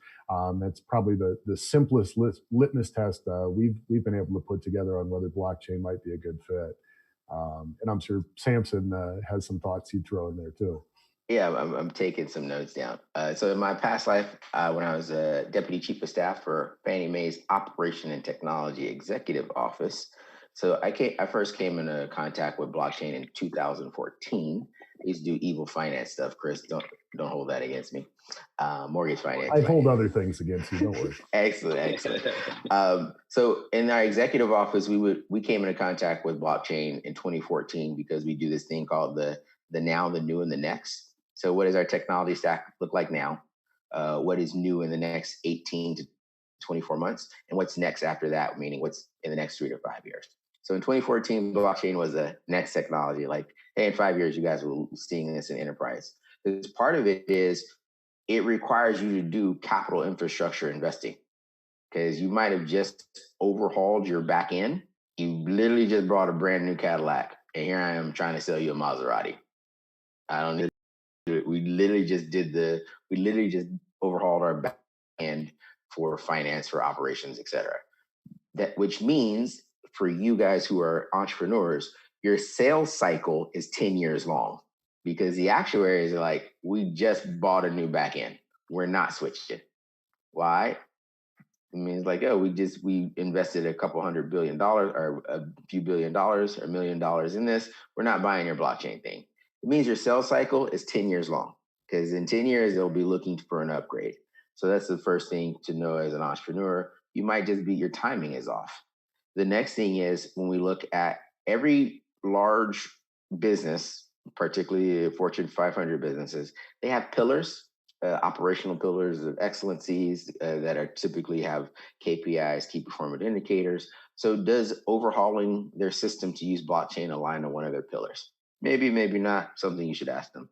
That's probably the simplest litmus test we've been able to put together on whether blockchain might be a good fit. And I'm sure Samson has some thoughts he'd throw in there too. Yeah, I'm taking some notes down. So in my past life, when I was a deputy chief of staff for Fannie Mae's Operation and Technology Executive Office, so I first came into contact with blockchain in 2014. I used to do evil finance stuff. Chris, don't hold that against me. Mortgage finance. I hold other things against you. Don't worry. Excellent. So in our executive office, we came into contact with blockchain in 2014 because we do this thing called the now, the new, and the next. So what does our technology stack look like now? What is new in the next 18 to 24 months? And what's next after that, meaning what's in the next 3 to 5 years? So in 2014, blockchain was the next technology. Like, hey, in 5 years, you guys will be seeing this in enterprise. Because part of it is it requires you to do capital infrastructure investing. Because you might have just overhauled your back end. You literally just brought a brand new Cadillac, and here I am trying to sell you a Maserati. I don't need it. We literally just overhauled our back end for finance, for operations, et cetera. Which means for you guys who are entrepreneurs, your sales cycle is 10 years long because the actuaries are like, we just bought a new back end. We're not switching. Why? It means like, oh, we invested a couple $100 billion or a few $1 billion or $1 million in this. We're not buying your blockchain thing. It means your sales cycle is 10 years long because in 10 years, they'll be looking for an upgrade. So that's the first thing to know as an entrepreneur. You might just be, your timing is off. The next thing is when we look at every large business, particularly Fortune 500 businesses, they have pillars, operational pillars of excellencies that are typically have KPIs, key performance indicators. So does overhauling their system to use blockchain align to one of their pillars? Maybe, maybe not, something you should ask them.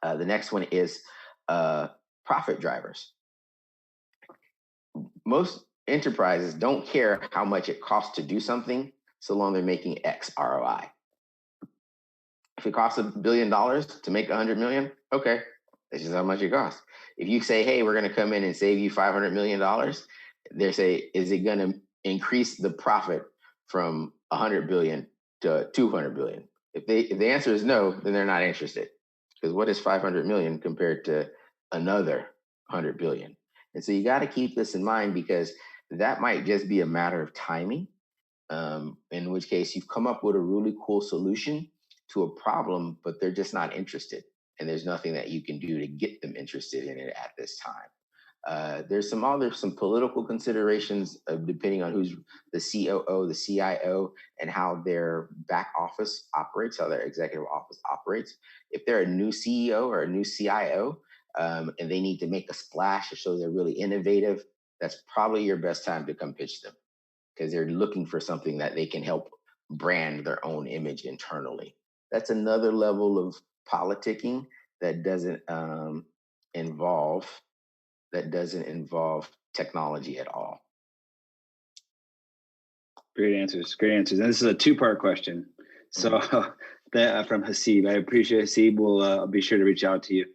The next one is profit drivers. Most enterprises don't care how much it costs to do something, so long they're making X ROI. If it costs $1 billion to make 100 million, okay, this is how much it costs. If you say, hey, we're going to come in and save you $500 million, they say, is it going to increase the profit from 100 billion to 200 billion? If the answer is no, then they're not interested. Because what is 500 million compared to another 100 billion? And so you got to keep this in mind because that might just be a matter of timing, in which case you've come up with a really cool solution to a problem, but they're just not interested. And there's nothing that you can do to get them interested in it at this time. There's some political considerations depending on who's the COO, the CIO, and how their back office operates, how their executive office operates. If they're a new CEO or a new CIO, and they need to make a splash to show they're really innovative, that's probably your best time to come pitch them. because they're looking for something that they can help brand their own image internally. That's another level of politicking that doesn't involve technology at all. Great answers. And this is a two-part question. So from Hasib, I appreciate Hasib. We'll be sure to reach out to you.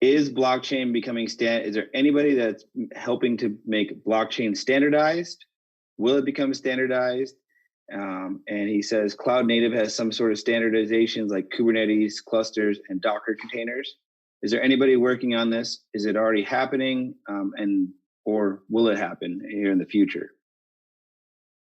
Is blockchain becoming is there anybody that's helping to make blockchain standardized? Will it become standardized? And he says cloud native has some sort of standardizations like Kubernetes clusters and Docker containers. Is there anybody working on this? Is it already happening? Or will it happen here in the future?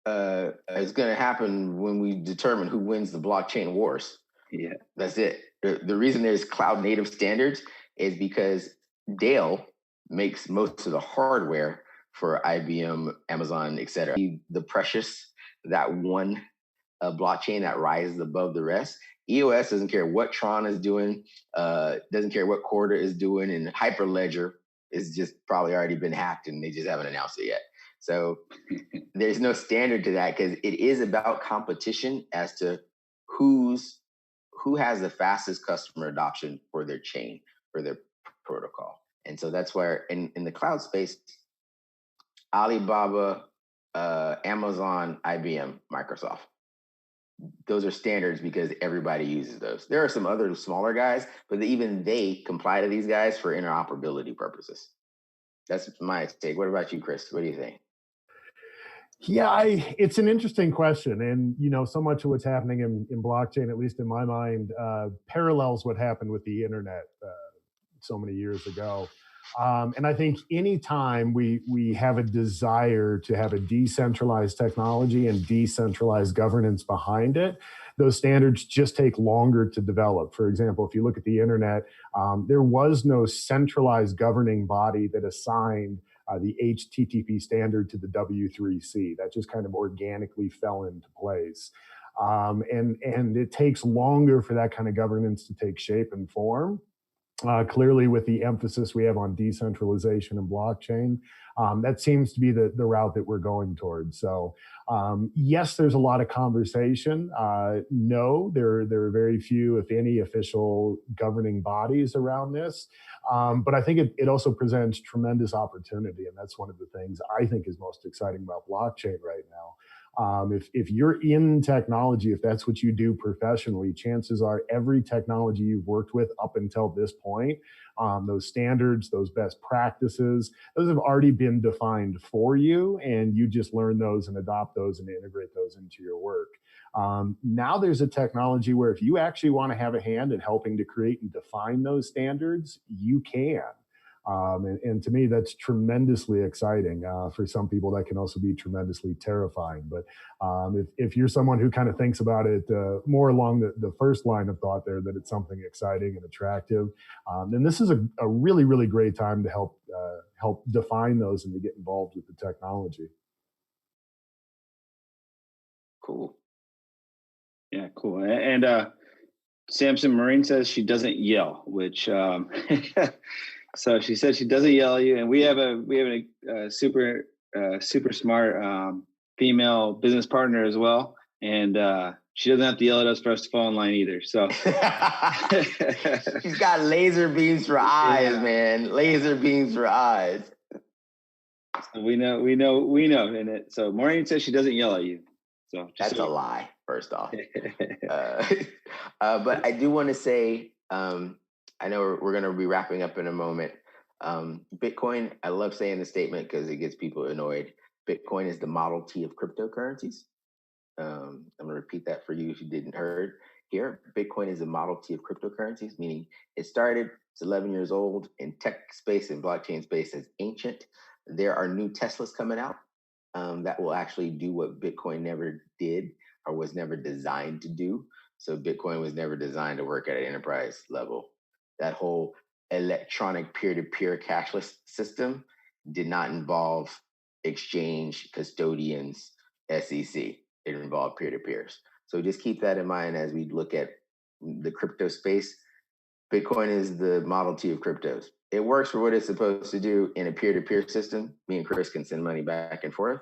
It's going to happen when we determine who wins the blockchain wars. Yeah, that's it. The reason there's cloud native standards is because Dell makes most of the hardware for IBM, Amazon, etc. The precious, that one blockchain that rises above the rest. EOS doesn't care what Tron is doing, doesn't care what Corda is doing, and Hyperledger is just probably already been hacked and they just haven't announced it yet. So there's no standard to that because it is about competition as to who has the fastest customer adoption for their chain, for their protocol. And so that's where in the cloud space, Alibaba, Amazon, IBM, Microsoft, those are standards because everybody uses those. There are some other smaller guys, but even they comply to these guys for interoperability purposes. That's my take. What about you, Chris? What do you think? Yeah, it's an interesting question. And, so much of what's happening in blockchain, at least in my mind, parallels what happened with the internet so many years ago. And I think anytime we have a desire to have a decentralized technology and decentralized governance behind it, those standards just take longer to develop. For example, if you look at the internet, there was no centralized governing body that assigned the HTTP standard to the W3C. That just kind of organically fell into place. And it takes longer for that kind of governance to take shape and form. Clearly, with the emphasis we have on decentralization and blockchain, that seems to be the route that we're going towards. So, yes, there's a lot of conversation. No, there are very few, if any, official governing bodies around this. But I think it also presents tremendous opportunity, and that's one of the things I think is most exciting about blockchain right now. If you're in technology, if that's what you do professionally, chances are every technology you've worked with up until this point, those standards, those best practices, those have already been defined for you, and you just learn those and adopt those and integrate those into your work. Now there's a technology where if you actually want to have a hand in helping to create and define those standards, you can. And to me, that's tremendously exciting. For some people, that can also be tremendously terrifying. But if you're someone who kind of thinks about it more along the first line of thought there, that it's something exciting and attractive, then this is a really, really great time to help define those and to get involved with the technology. Cool. Yeah, cool. And Samson Marine says she doesn't yell, which so she said she doesn't yell at you, and we have a super smart female business partner as well, and she doesn't have to yell at us for us to fall in line either. So she's got laser beams for eyes, man. Laser beams for eyes. So we know, and so Maureen says she doesn't yell at you. So that's a lie, first off. But I do want to say, I know we're going to be wrapping up in a moment. Bitcoin, I love saying the statement because it gets people annoyed. Bitcoin is the Model T of cryptocurrencies. I'm going to repeat that for you if you didn't hear. Bitcoin is the Model T of cryptocurrencies, meaning it started, it's 11 years old, in tech space and blockchain space as ancient. There are new Teslas coming out that will actually do what Bitcoin never did or was never designed to do. So Bitcoin was never designed to work at an enterprise level. That whole electronic peer-to-peer cashless system did not involve exchange, custodians, SEC. It involved peer-to-peers. So just keep that in mind as we look at the crypto space. Bitcoin is the Model T of cryptos. It works for what it's supposed to do in a peer-to-peer system. Me and Chris can send money back and forth.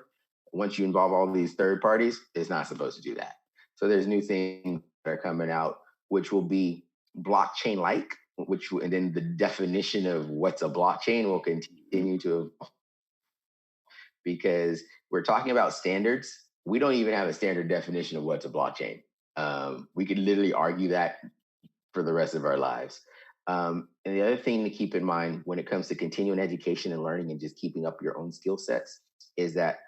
Once you involve all these third parties, it's not supposed to do that. So there's new things that are coming out, which will be blockchain-like, and then the definition of what's a blockchain will continue to evolve, because we're talking about standards. We don't even have a standard definition of what's a blockchain. We could literally argue that for the rest of our lives. And the other thing to keep in mind when it comes to continuing education and learning and just keeping up your own skill sets is that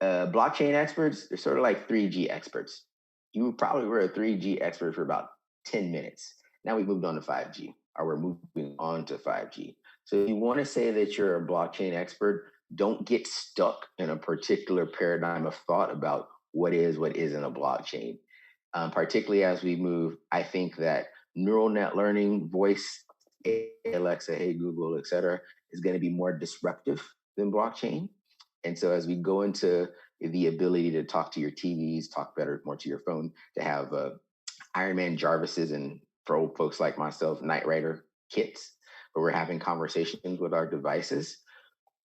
blockchain experts, they're sort of like 3G experts. You probably were a 3G expert for about 10 minutes. Now we moved on to 5G, or we're moving on to 5G. So if you want to say that you're a blockchain expert, don't get stuck in a particular paradigm of thought about what isn't a blockchain. Particularly as we move, I think that neural net learning, voice, hey Alexa, hey Google, et cetera, is going to be more disruptive than blockchain. And so as we go into the ability to talk to your TVs, talk more to your phone, to have Iron Man Jarvises, and for old folks like myself, Knight Rider kits, where we're having conversations with our devices,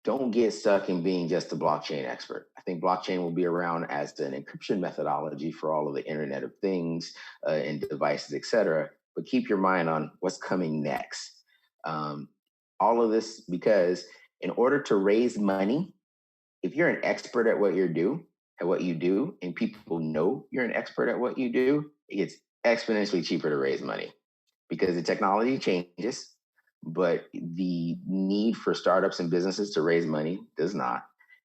don't get stuck in being just a blockchain expert. I think blockchain will be around as an encryption methodology for all of the Internet of Things and devices, et cetera. But keep your mind on what's coming next. All of this because in order to raise money, if you're an expert at what you do, and people know you're an expert at what you do, it gets exponentially cheaper to raise money because the technology changes, but the need for startups and businesses to raise money does not.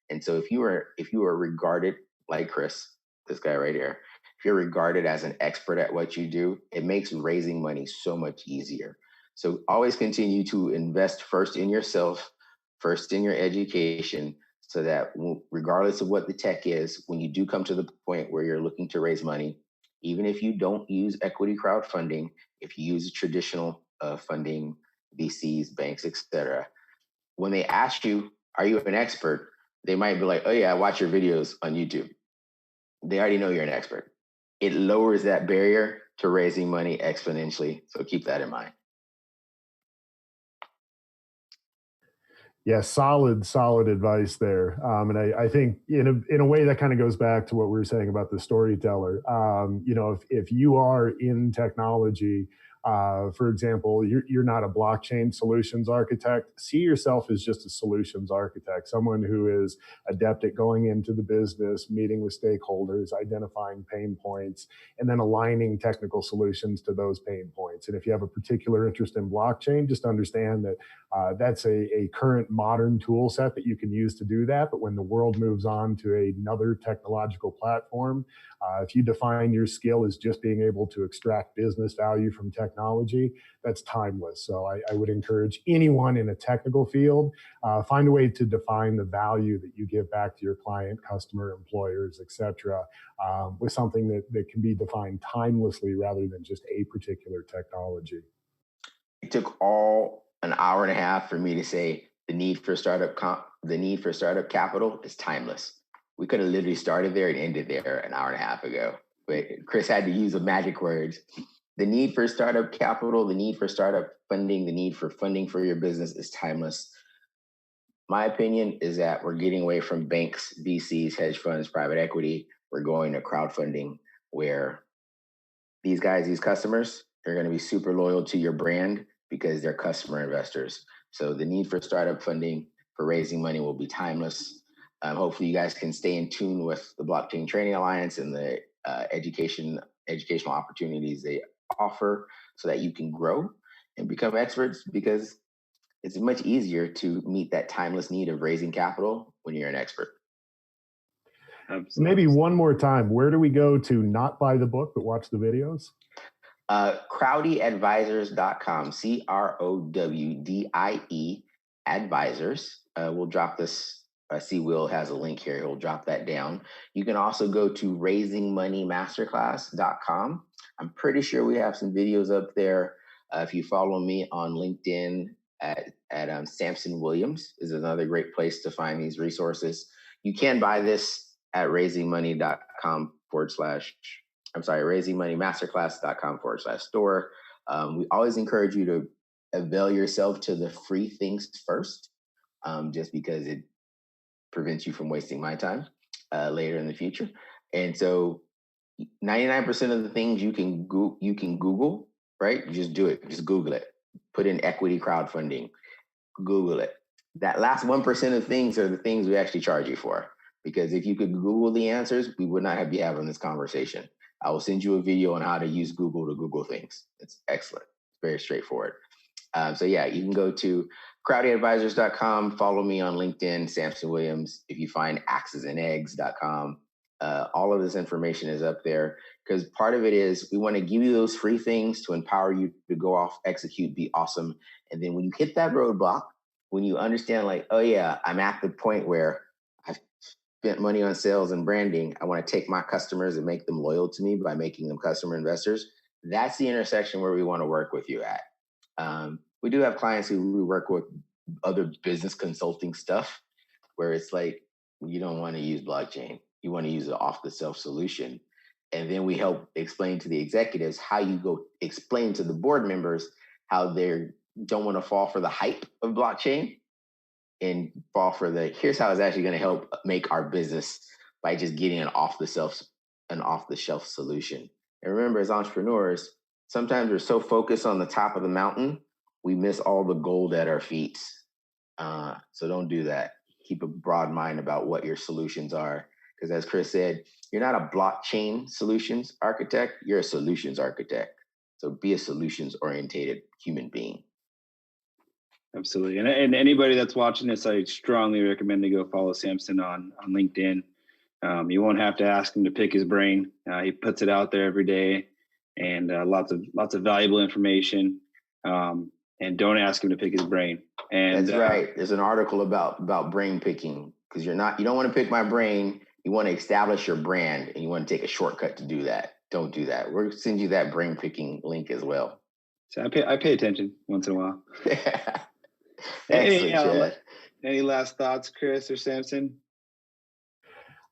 And so if you are regarded like Chris, this guy right here, if you're regarded as an expert at what you do, it makes raising money so much easier. So always continue to invest first in yourself, first in your education, so that regardless of what the tech is, when you do come to the point where you're looking to raise money, even if you don't use equity crowdfunding, if you use traditional funding, VCs, banks, etc., when they ask you, are you an expert? They might be like, oh yeah, I watch your videos on YouTube. They already know you're an expert. It lowers that barrier to raising money exponentially. So keep that in mind. Yeah, solid advice there. And I think in a way that kind of goes back to what we were saying about the storyteller. If you are in technology, for example, you're not a blockchain solutions architect. See yourself as just a solutions architect, someone who is adept at going into the business, meeting with stakeholders, identifying pain points, and then aligning technical solutions to those pain points. And if you have a particular interest in blockchain, just understand that that's a current modern tool set that you can use to do that. But when the world moves on to another technological platform, if you define your skill as just being able to extract business value from technology, that's timeless. So I would encourage anyone in a technical field, find a way to define the value that you give back to your client, customer, employers, et cetera, with something that can be defined timelessly rather than just a particular technology. It took all an hour and a half for me to say the need for startup capital is timeless. We could have literally started there and ended there an hour and a half ago, but Chris had to use the magic words. The need for startup capital, the need for startup funding, the need for funding for your business is timeless. My opinion is that we're getting away from banks, VCs, hedge funds, private equity. We're going to crowdfunding, where these customers, they're going to be super loyal to your brand because they're customer investors. So the need for startup funding for raising money will be timeless. Hopefully you guys can stay in tune with the Blockchain Training Alliance and the educational opportunities they offer so that you can grow and become experts, because it's much easier to meet that timeless need of raising capital when you're an expert. Absolutely. Maybe one more time, where do we go to not buy the book but watch the videos? Crowdyadvisors.com, CROWDIE advisors. We'll drop this. I see Will has a link here. He'll drop that down. You can also go to raisingmoneymasterclass.com. I'm pretty sure we have some videos up there. If you follow me on LinkedIn at Samson Williams is another great place to find these resources. You can buy this at raisingmoneymasterclass.com/store. We always encourage you to avail yourself to the free things first, just because it prevents you from wasting my time later in the future. And so 99% of the things you can Google, right? You just do it. Just Google it. Put in equity crowdfunding. Google it. That last 1% of things are the things we actually charge you for. Because if you could Google the answers, we would not be having this conversation. I will send you a video on how to use Google to Google things. It's excellent. It's very straightforward. So yeah, you can go to crowdyadvisors.com. Follow me on LinkedIn, Samson Williams. If you find axesandeggs.com, all of this information is up there, because part of it is we want to give you those free things to empower you to go off, execute, be awesome. And then when you hit that roadblock, when you understand like, oh yeah, I'm at the point where I've spent money on sales and branding, I want to take my customers and make them loyal to me by making them customer investors. That's the intersection where we want to work with you at. We do have clients who we work with other business consulting stuff where it's like, you don't want to use blockchain. You want to use an off-the-shelf solution. And then we help explain to the executives how you go explain to the board members how they don't want to fall for the hype of blockchain and fall for here's how it's actually going to help make our business by just getting an off-the-shelf solution. And remember, as entrepreneurs, sometimes we're so focused on the top of the mountain, we miss all the gold at our feet. So don't do that. Keep a broad mind about what your solutions are. Because as Chris said, you're not a blockchain solutions architect, you're a solutions architect. So be a solutions-oriented human being. Absolutely. And anybody that's watching this, I strongly recommend to go follow Samson on LinkedIn. You won't have to ask him to pick his brain. He puts it out there every day, and lots of valuable information. And don't ask him to pick his brain. And that's right. There's an article about brain picking, because you don't want to pick my brain. You want to establish your brand, and you want to take a shortcut to do that. Don't do that. We'll send you that brain picking link as well. So I pay attention once in a while. Excellent, any last thoughts, Chris or Samson?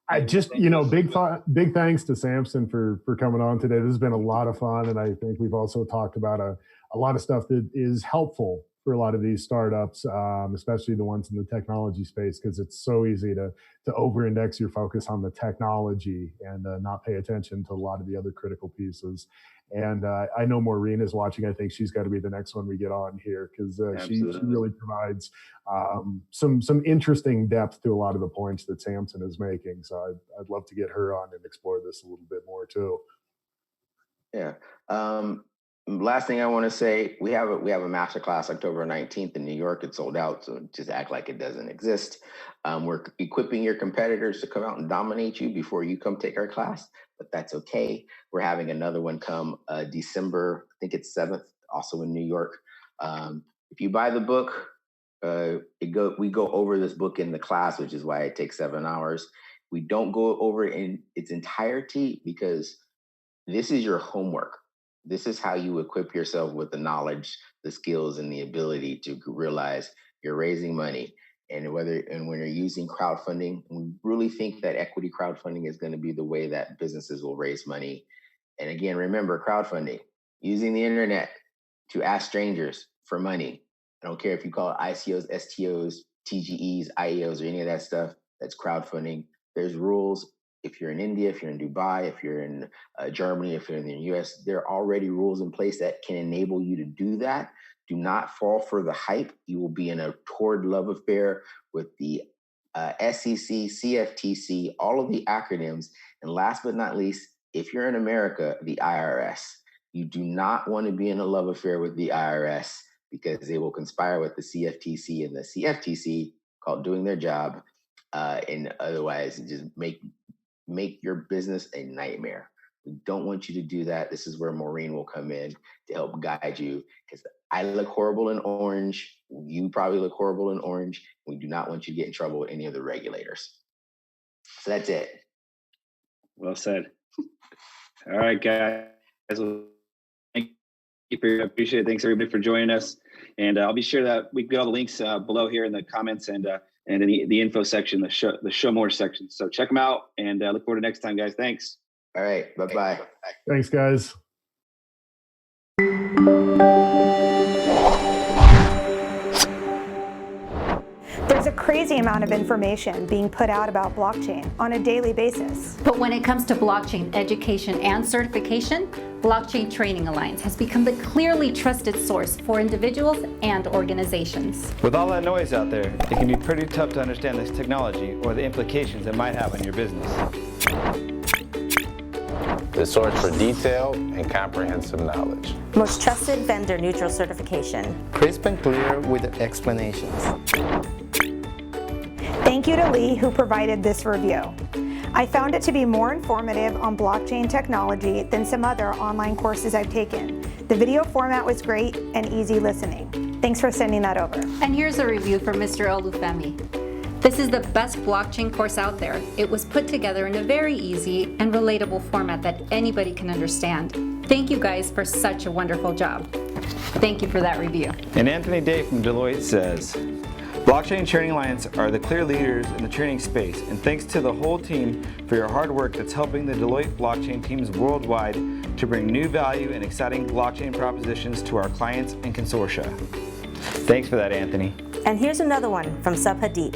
I just, big thanks to Samson for coming on today. This has been a lot of fun. And I think we've also talked about a lot of stuff that is helpful for a lot of these startups, especially the ones in the technology space, because it's so easy to over-index your focus on the technology and not pay attention to a lot of the other critical pieces. And I know Maureen is watching. I think she's got to be the next one we get on here, because she really provides some interesting depth to a lot of the points that Samson is making. So I'd love to get her on and explore this a little bit more too. Yeah. Last thing I want to say, we have a masterclass October 19th in New York. It's sold out, so just act like it doesn't exist. We're equipping your competitors to come out and dominate you before you come take our class, but that's okay. We're having another one come December, I think it's 7th, also in New York. If you buy the book, we go over this book in the class, which is why it takes 7 hours. We don't go over it in its entirety because this is your homework. This is how you equip yourself with the knowledge, the skills, and the ability to realize you're raising money. And when you're using crowdfunding, we really think that equity crowdfunding is going to be the way that businesses will raise money. And again, remember, crowdfunding, using the internet to ask strangers for money. I don't care if you call it ICOs, STOs, TGEs, IEOs, or any of that stuff. That's crowdfunding. There's rules. If you're in India, if you're in Dubai, if you're in Germany, if you're in the US, there are already rules in place that can enable you to do that. Do not fall for the hype. You will be in a torrid love affair with the SEC, CFTC, all of the acronyms. And last but not least, if you're in America, the IRS. You do not want to be in a love affair with the IRS, because they will conspire with the CFTC, and the CFTC, called doing their job, and otherwise just make your business a nightmare. We don't want you to do that. This is where Maureen will come in to help guide you, because I look horrible in orange. You probably look horrible in orange. We do not want you to get in trouble with any of the regulators. So that's it. Well said. All right, guys. Well, thank you. I appreciate it. Thanks everybody for joining us. And I'll be sure that we get all the links below here in the comments and in the info section, the show more section. So check them out, and look forward to next time, guys. Thanks. All right. Bye-bye. Thanks, guys. There's a crazy amount of information being put out about blockchain on a daily basis. But when it comes to blockchain education and certification, Blockchain Training Alliance has become the clearly trusted source for individuals and organizations. With all that noise out there, it can be pretty tough to understand this technology or the implications it might have on your business. The source for detailed and comprehensive knowledge. Most trusted vendor neutral certification. Crisp and clear with explanations. Thank you to Lee, who provided this review. I found it to be more informative on blockchain technology than some other online courses I've taken. The video format was great and easy listening. Thanks for sending that over. And here's a review from Mr. Olufemi. This is the best blockchain course out there. It was put together in a very easy and relatable format that anybody can understand. Thank you guys for such a wonderful job. Thank you for that review. And Anthony Day from Deloitte says, Blockchain Training Alliance are the clear leaders in the training space, and thanks to the whole team for your hard work that's helping the Deloitte blockchain teams worldwide to bring new value and exciting blockchain propositions to our clients and consortia. Thanks for that, Anthony. And here's another one from Subhadeep.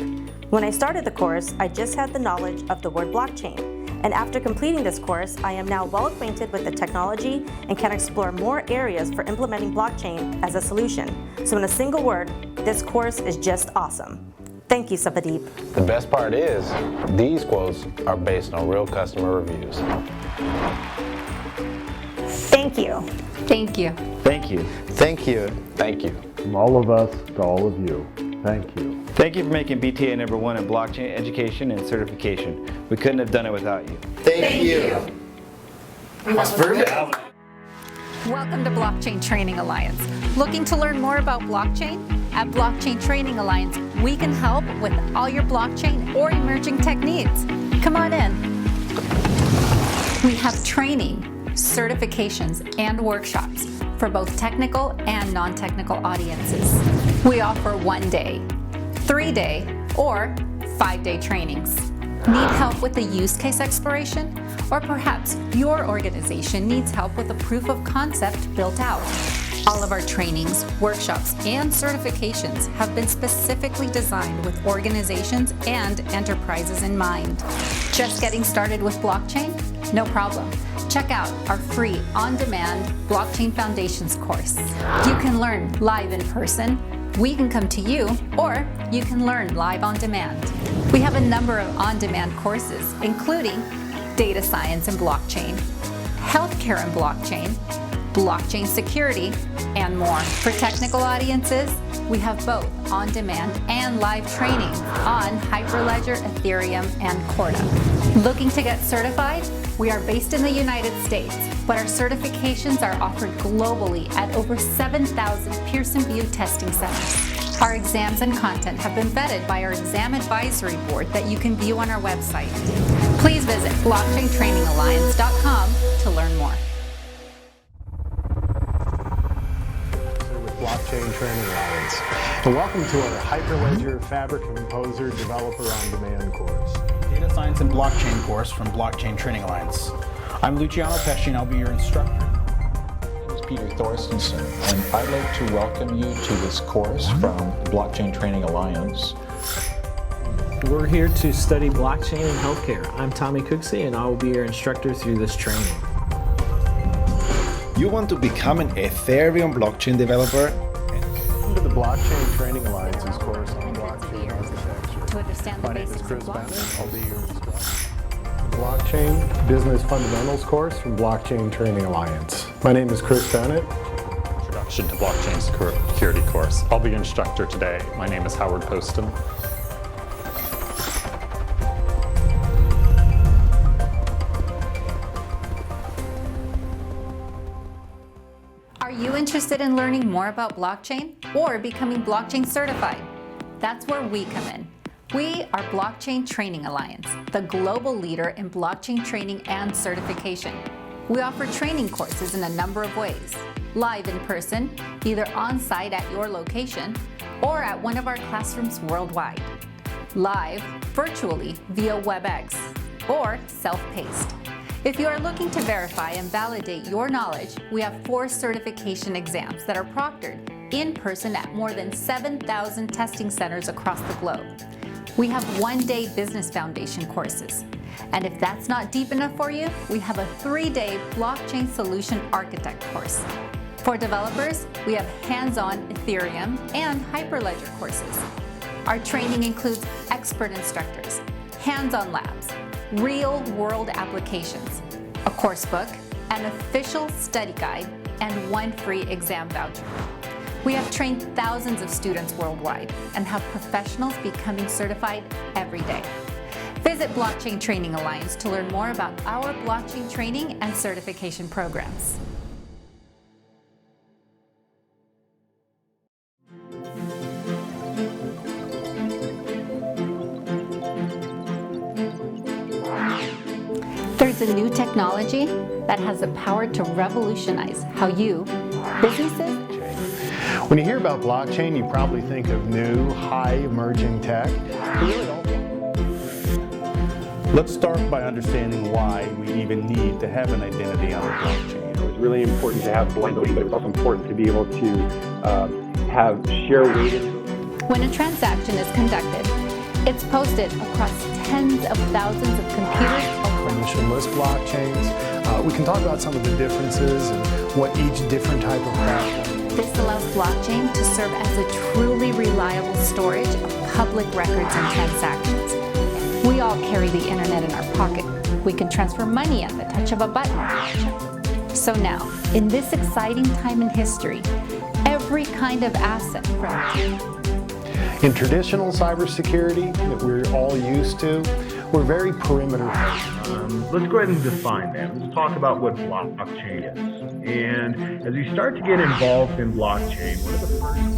When I started the course, I just had the knowledge of the word blockchain. And after completing this course, I am now well acquainted with the technology and can explore more areas for implementing blockchain as a solution. So in a single word, this course is just awesome. Thank you, Subhadeep. The best part is, these quotes are based on real customer reviews. Thank you. Thank you. Thank you. Thank you. Thank you. From all of us to all of you, thank you. Thank you for making BTA #1 in blockchain education and certification. We couldn't have done it without you. Thank you. Welcome to Blockchain Training Alliance. Looking to learn more about blockchain? At Blockchain Training Alliance, we can help with all your blockchain or emerging tech needs. Come on in. We have training, certifications, and workshops for both technical and non-technical audiences. We offer 1-day, 3-day, or 5-day trainings. Need help with the use case exploration? Or perhaps your organization needs help with a proof of concept built out? All of our trainings, workshops, and certifications have been specifically designed with organizations and enterprises in mind. Just getting started with blockchain? No problem. Check out our free on-demand Blockchain Foundations course. You can learn live in person, we can come to you, or you can learn live on demand. We have a number of on-demand courses, including data science and blockchain, healthcare and blockchain, blockchain security, and more. For technical audiences, we have both on-demand and live training on Hyperledger, Ethereum, and Corda. Looking to get certified? We are based in the United States, but our certifications are offered globally at over 7,000 Pearson VUE testing centers. Our exams and content have been vetted by our exam advisory board that you can view on our website. Please visit blockchaintrainingalliance.com to learn more. With Blockchain Training Alliance. And welcome to our Hyperledger Fabric Composer Developer on Demand course. Data Science and Blockchain course from Blockchain Training Alliance. I'm Luciano Pesci and I'll be your instructor. My name is Peter Thorstensen and I'd like to welcome you to this course from Blockchain Training Alliance. We're here to study blockchain and healthcare. I'm Tommy Cooksey and I will be your instructor through this training. You want to become an Ethereum blockchain developer? Welcome to the Blockchain Training Alliance's course on blockchain architecture. To understand the My name is basics Chris of Bennett. blockchain. I'll be your instructor. Blockchain Business Fundamentals course from Blockchain Training Alliance. My name is Chris Bennett. Introduction to Blockchain Security course. I'll be your instructor today. My name is Howard Poston. Are you interested in learning more about blockchain or becoming blockchain certified? That's where we come in. We are Blockchain Training Alliance, the global leader in blockchain training and certification. We offer training courses in a number of ways. Live in person, either on-site at your location, or at one of our classrooms worldwide. Live, virtually, via WebEx, or self-paced. If you are looking to verify and validate your knowledge, we have 4 certification exams that are proctored in person at more than 7,000 testing centers across the globe. We have one-day business foundation courses. And if that's not deep enough for you, we have a 3-day blockchain solution architect course. For developers, we have hands-on Ethereum and Hyperledger courses. Our training includes expert instructors, hands-on labs, real-world applications, a course book, an official study guide, and one free exam voucher. We have trained thousands of students worldwide and have professionals becoming certified every day. Visit Blockchain Training Alliance to learn more about our blockchain training and certification programs. There's a new technology that has the power to revolutionize how you, businesses. When you hear about blockchain, you probably think of new, high emerging tech. Let's start by understanding why we even need to have an identity on the blockchain. It's really important to have blending, but it's also important to be able to have share weighted. When a transaction is conducted, it's posted across tens of thousands of computers. Permissionless blockchains. We can talk about some of the differences and what each different type of platform. This allows blockchain to serve as a truly reliable storage of public records and transactions. We all carry the internet in our pocket. We can transfer money at the touch of a button. So now, in this exciting time in history, every kind of asset from in traditional cybersecurity that we're all used to, we're very perimeter focused. Let's go ahead and define that. Let's talk about what blockchain is. And as you start to get involved in blockchain, one of the first